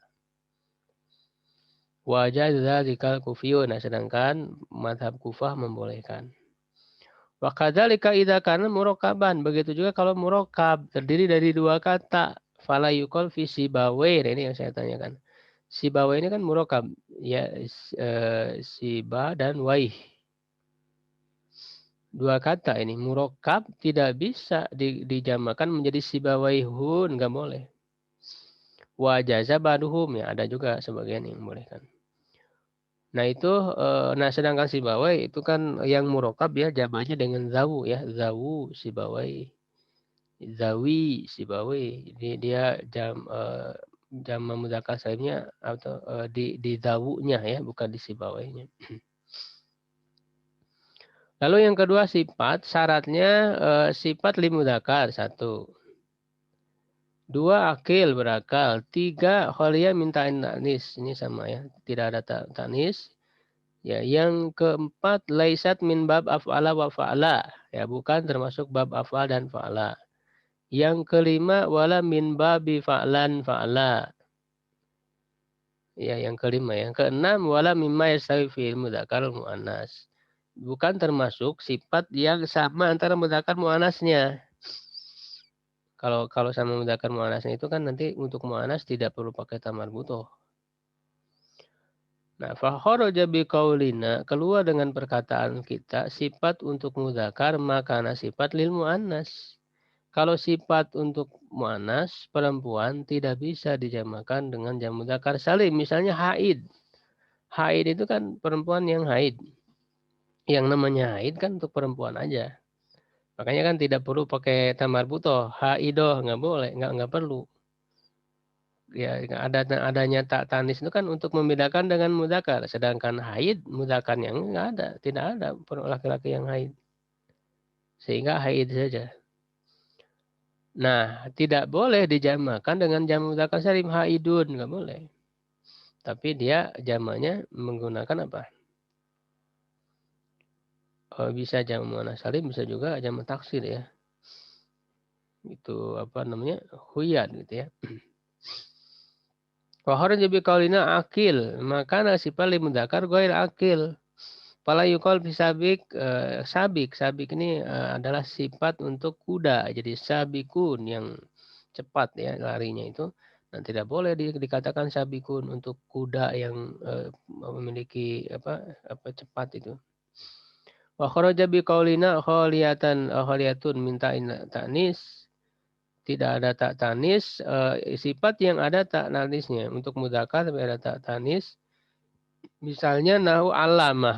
Wajah dzadzikal kufiyun. Nah, sedangkan mazhab Kufah membolehkan. Wa kadzalika idza kana murakkaban. Begitu juga kalau murakkab terdiri dari dua kata. Fala yuqal fi sibawain. Ini yang saya tanyakan. Sibawain ini kan murakkab ya, siba dan waih. Dua kata ini murakkab tidak bisa dijamakan menjadi sibawaihun, enggak boleh. Wa jaza baduhum, ya ada juga sebagian yang bolehkan. Nah itu, nah sedangkan sibawai itu kan yang murakkab ya, jamaknya dengan zawu ya, zawu sibawai, zawi sibawai. Jadi dia jamak mudzakkar salimnya atau di zawunya ya, bukan di sibawainya. Lalu yang kedua sifat, syaratnya sifat li mudzakkar, 1. 2 akil berakal. 3 kholiyah min ta'nis. Ini sama ya, tidak ada ta'nis. Ya, yang keempat laisat min bab af'ala wa fa'ala. Ya, bukan termasuk bab af'al dan fa'ala. Yang kelima wala min babi fa'lan fa'ala. Ya, yang kelima. Yang keenam wala mimma yastawi fi'il mudzakkar muannas. bukan termasuk sifat yang sama antara mudzakkar muannasnya. Kalau sama mudzakkar muannasnya itu kan nanti untuk muannas tidak perlu pakai ta marbutoh. Nah, fa kharaja biqaulina, keluar dengan perkataan kita sifat untuk mudzakkar makana sifat lil muannas. Kalau sifat untuk muannas perempuan tidak bisa dijamakan dengan jam mudzakkar salim. Misalnya haid. Haid itu kan perempuan yang haid. Yang namanya haid kan untuk perempuan aja. Makanya kan tidak perlu pakai ta marbutoh, haidoh nggak boleh, nggak perlu. Ya, adanya tak tanis itu kan untuk membedakan dengan mudzakkar. Sedangkan haid mudzakarnya nggak ada, tidak ada laki-laki yang haid. Sehingga haid saja. Nah, tidak boleh dijamakan dengan jam mudzakkar salim haidun, nggak boleh. Tapi dia jamaknya menggunakan apa? Bisa jam muannats salim, bisa juga jam taksir ya. Itu apa namanya? Huyad gitu ya. Wa kharaja biqaulina akil, maka sifat li mudzakkar ghair akil. Fala yuqal fi sabik, sabik ini adalah sifat untuk kuda. Jadi sabikun yang cepat ya larinya itu. Dan tidak boleh dikatakan sabikun untuk kuda yang memiliki apa cepat itu. Wa kharaja biqaulina khaliyatun minta ta'nis. Tidak ada tak tanis, sifat yang ada tak tanisnya. Untuk mudzakkar tapi ada tak tanis. Misalnya nahu alamah.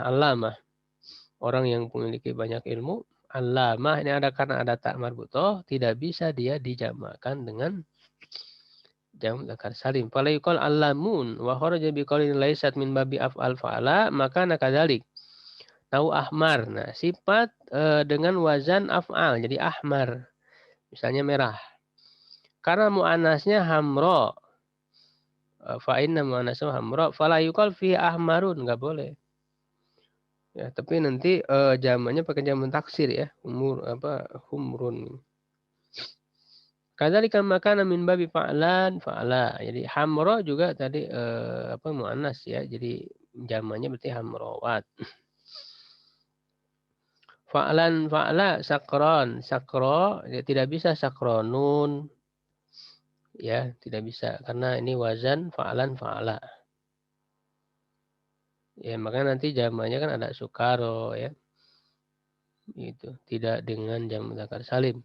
Orang yang memiliki banyak ilmu, alamah ini ada karena ada tak marbutoh, tidak bisa dia dijamakan dengan jam mudzakkar salim. Fala yuqal alamun wa kharaja biqaulin laisat min babi af'al fa'ala, maka nakadzalik. Nahu ahmar. Nah, sifat dengan wazan af'al jadi ahmar. Misalnya merah. Karena muannasnya hamro. Fa inna muannasnya hamro fala yuqal fi ahmarun, enggak boleh. Ya, tapi nanti jamannya pakai jaman taksir ya. Humrun. Kadzalika makana min babi fa'lan fa'ala. Jadi hamro juga tadi muannas ya. Jadi jamannya berarti hamrawat. Fa'lan fa'la sakron. Sakro ya, tidak bisa sakronun. Ya, tidak bisa karena ini wazan fa'lan fa'ala. Ya, makanya nanti jamannya kan ada sukaro ya. Itu tidak dengan jam mudzakkar salim.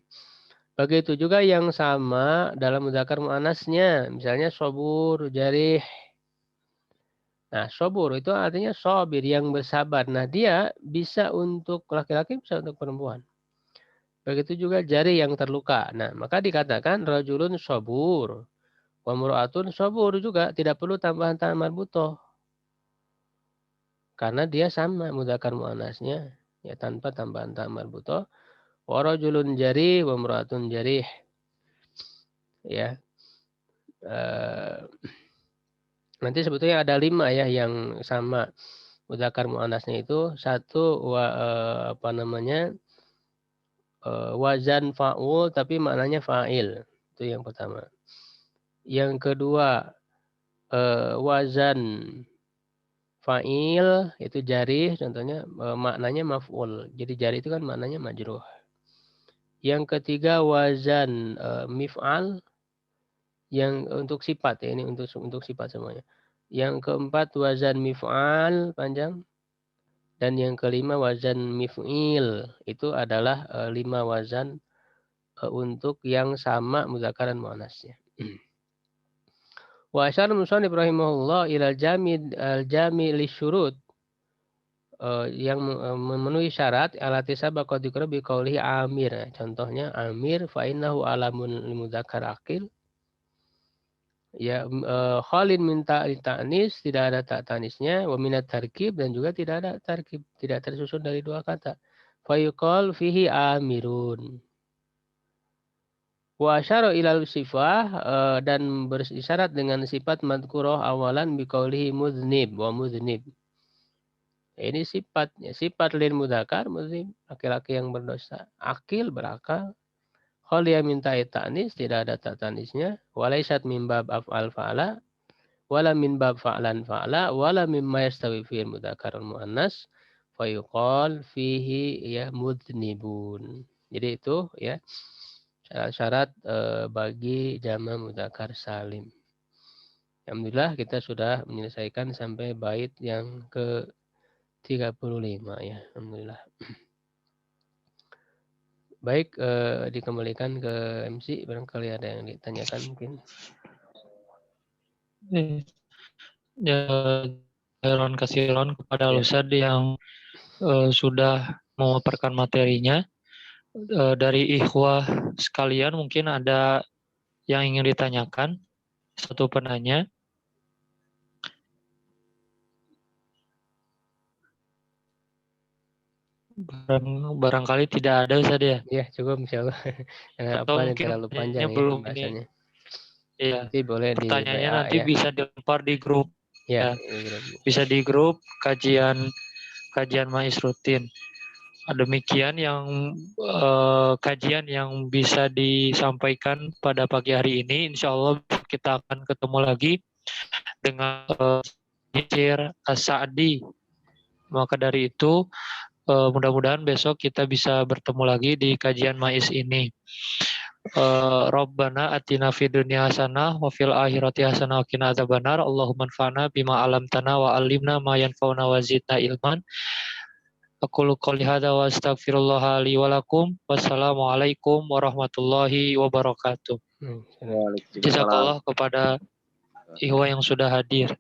Begitu juga yang sama dalam mudzakkar muannasnya, misalnya sobur, jarih. Nah, sobur itu artinya sobir yang bersabar. Nah, dia bisa untuk laki-laki, bisa untuk perempuan. Begitu juga jarih yang terluka. Nah, maka dikatakan rajulun sobur. Wa mura'atun sobur juga tidak perlu tambahan ta marbutoh. Karena dia sama mudzakkar muannasnya ya tanpa tambahan ta marbutoh. Wa rajulun jarih wa mura'atun jarih. Ya. Nanti sebetulnya ada 5 ya yang sama mudzakkar muannasnya itu. Satu wazan fa'ul tapi maknanya fa'il. Itu yang pertama. Yang kedua wazan fa'il itu jarih, contohnya maknanya maf'ul. Jadi jarih itu kan maknanya majruh. Yang ketiga wazan mif'al yang untuk sifat ya, ini untuk sifat semuanya. Yang keempat wazan mif'al panjang. Dan yang kelima wazan mif'il. Itu adalah 5 wazan untuk yang sama mudzakkar dan muannasnya. Wa asyara musannif rahimahullah ila al-jami' lisyurut yang memenuhi syarat alati sabaqa dzikra bi qaulihi amir. Contohnya amir fa innahu alamun lil mudzakkar aqil. Ya, khalin minta ta'nis, tidak ada tak tanisnya, wa minat tarkib dan juga tidak ada tarkib, tidak tersusun dari 2 kata. Fa yuqal fihi amirun. Wa asyara ilal sifah dan berisyarat dengan sifat madhkurah awalan biqaulihi mudznib wa mudznib. Ini sifatnya, sifat lil mudzakkar mudznib, laki-laki yang berdosa, akil berakal. Khalia min ta'i ta'nis, tidak ada tak tanisnya. Walaisat min bab af'al fa'ala, wala min bab fa'lan fa'ala, wala mimma yastawi fi'il mudzakkar wal muannas. Fayuqal fihi ya mudznibun. Jadi itu ya syarat-syarat bagi jama' mudzakkar salim. Alhamdulillah kita sudah menyelesaikan sampai bait yang ke-35 ya. Alhamdulillah. Baik, dikembalikan ke MC, barangkali ada yang ditanyakan mungkin. Ya, Ron kasiron kepada Ya. Ustadz yang sudah memaparkan materinya. Dari ikhwah sekalian mungkin ada yang ingin ditanyakan. Satu penanya. Barangkali tidak ada Ustadz ya. Ya, cukup insyaallah. Atau Apa ini mungkin terlalu panjang ya belum pembahasannya. Iya. Nanti boleh di Pertanyaannya WA nanti ya. bisa dilempar di grup. Ya, Bisa di grup kajian mais rutin. Demikian yang kajian yang bisa disampaikan pada pagi hari ini. Insya Allah kita akan ketemu lagi dengan Syir As-Sa'di. Maka dari itu mudah-mudahan besok kita bisa bertemu lagi di kajian mais ini. Rabbana atina fid dunya hasanah wa fil akhirati hasanah wa qina adzabannar. Allahumma anfa'na bima 'allamtana wa 'allimna ma yanfa'una wa zidna ilman. Aqulu qouli hadza wa astaghfirullah li wa lakum. Wassalamualaikum warahmatullahi wabarakatuh. Jazakallah kepada ikhwah yang sudah hadir.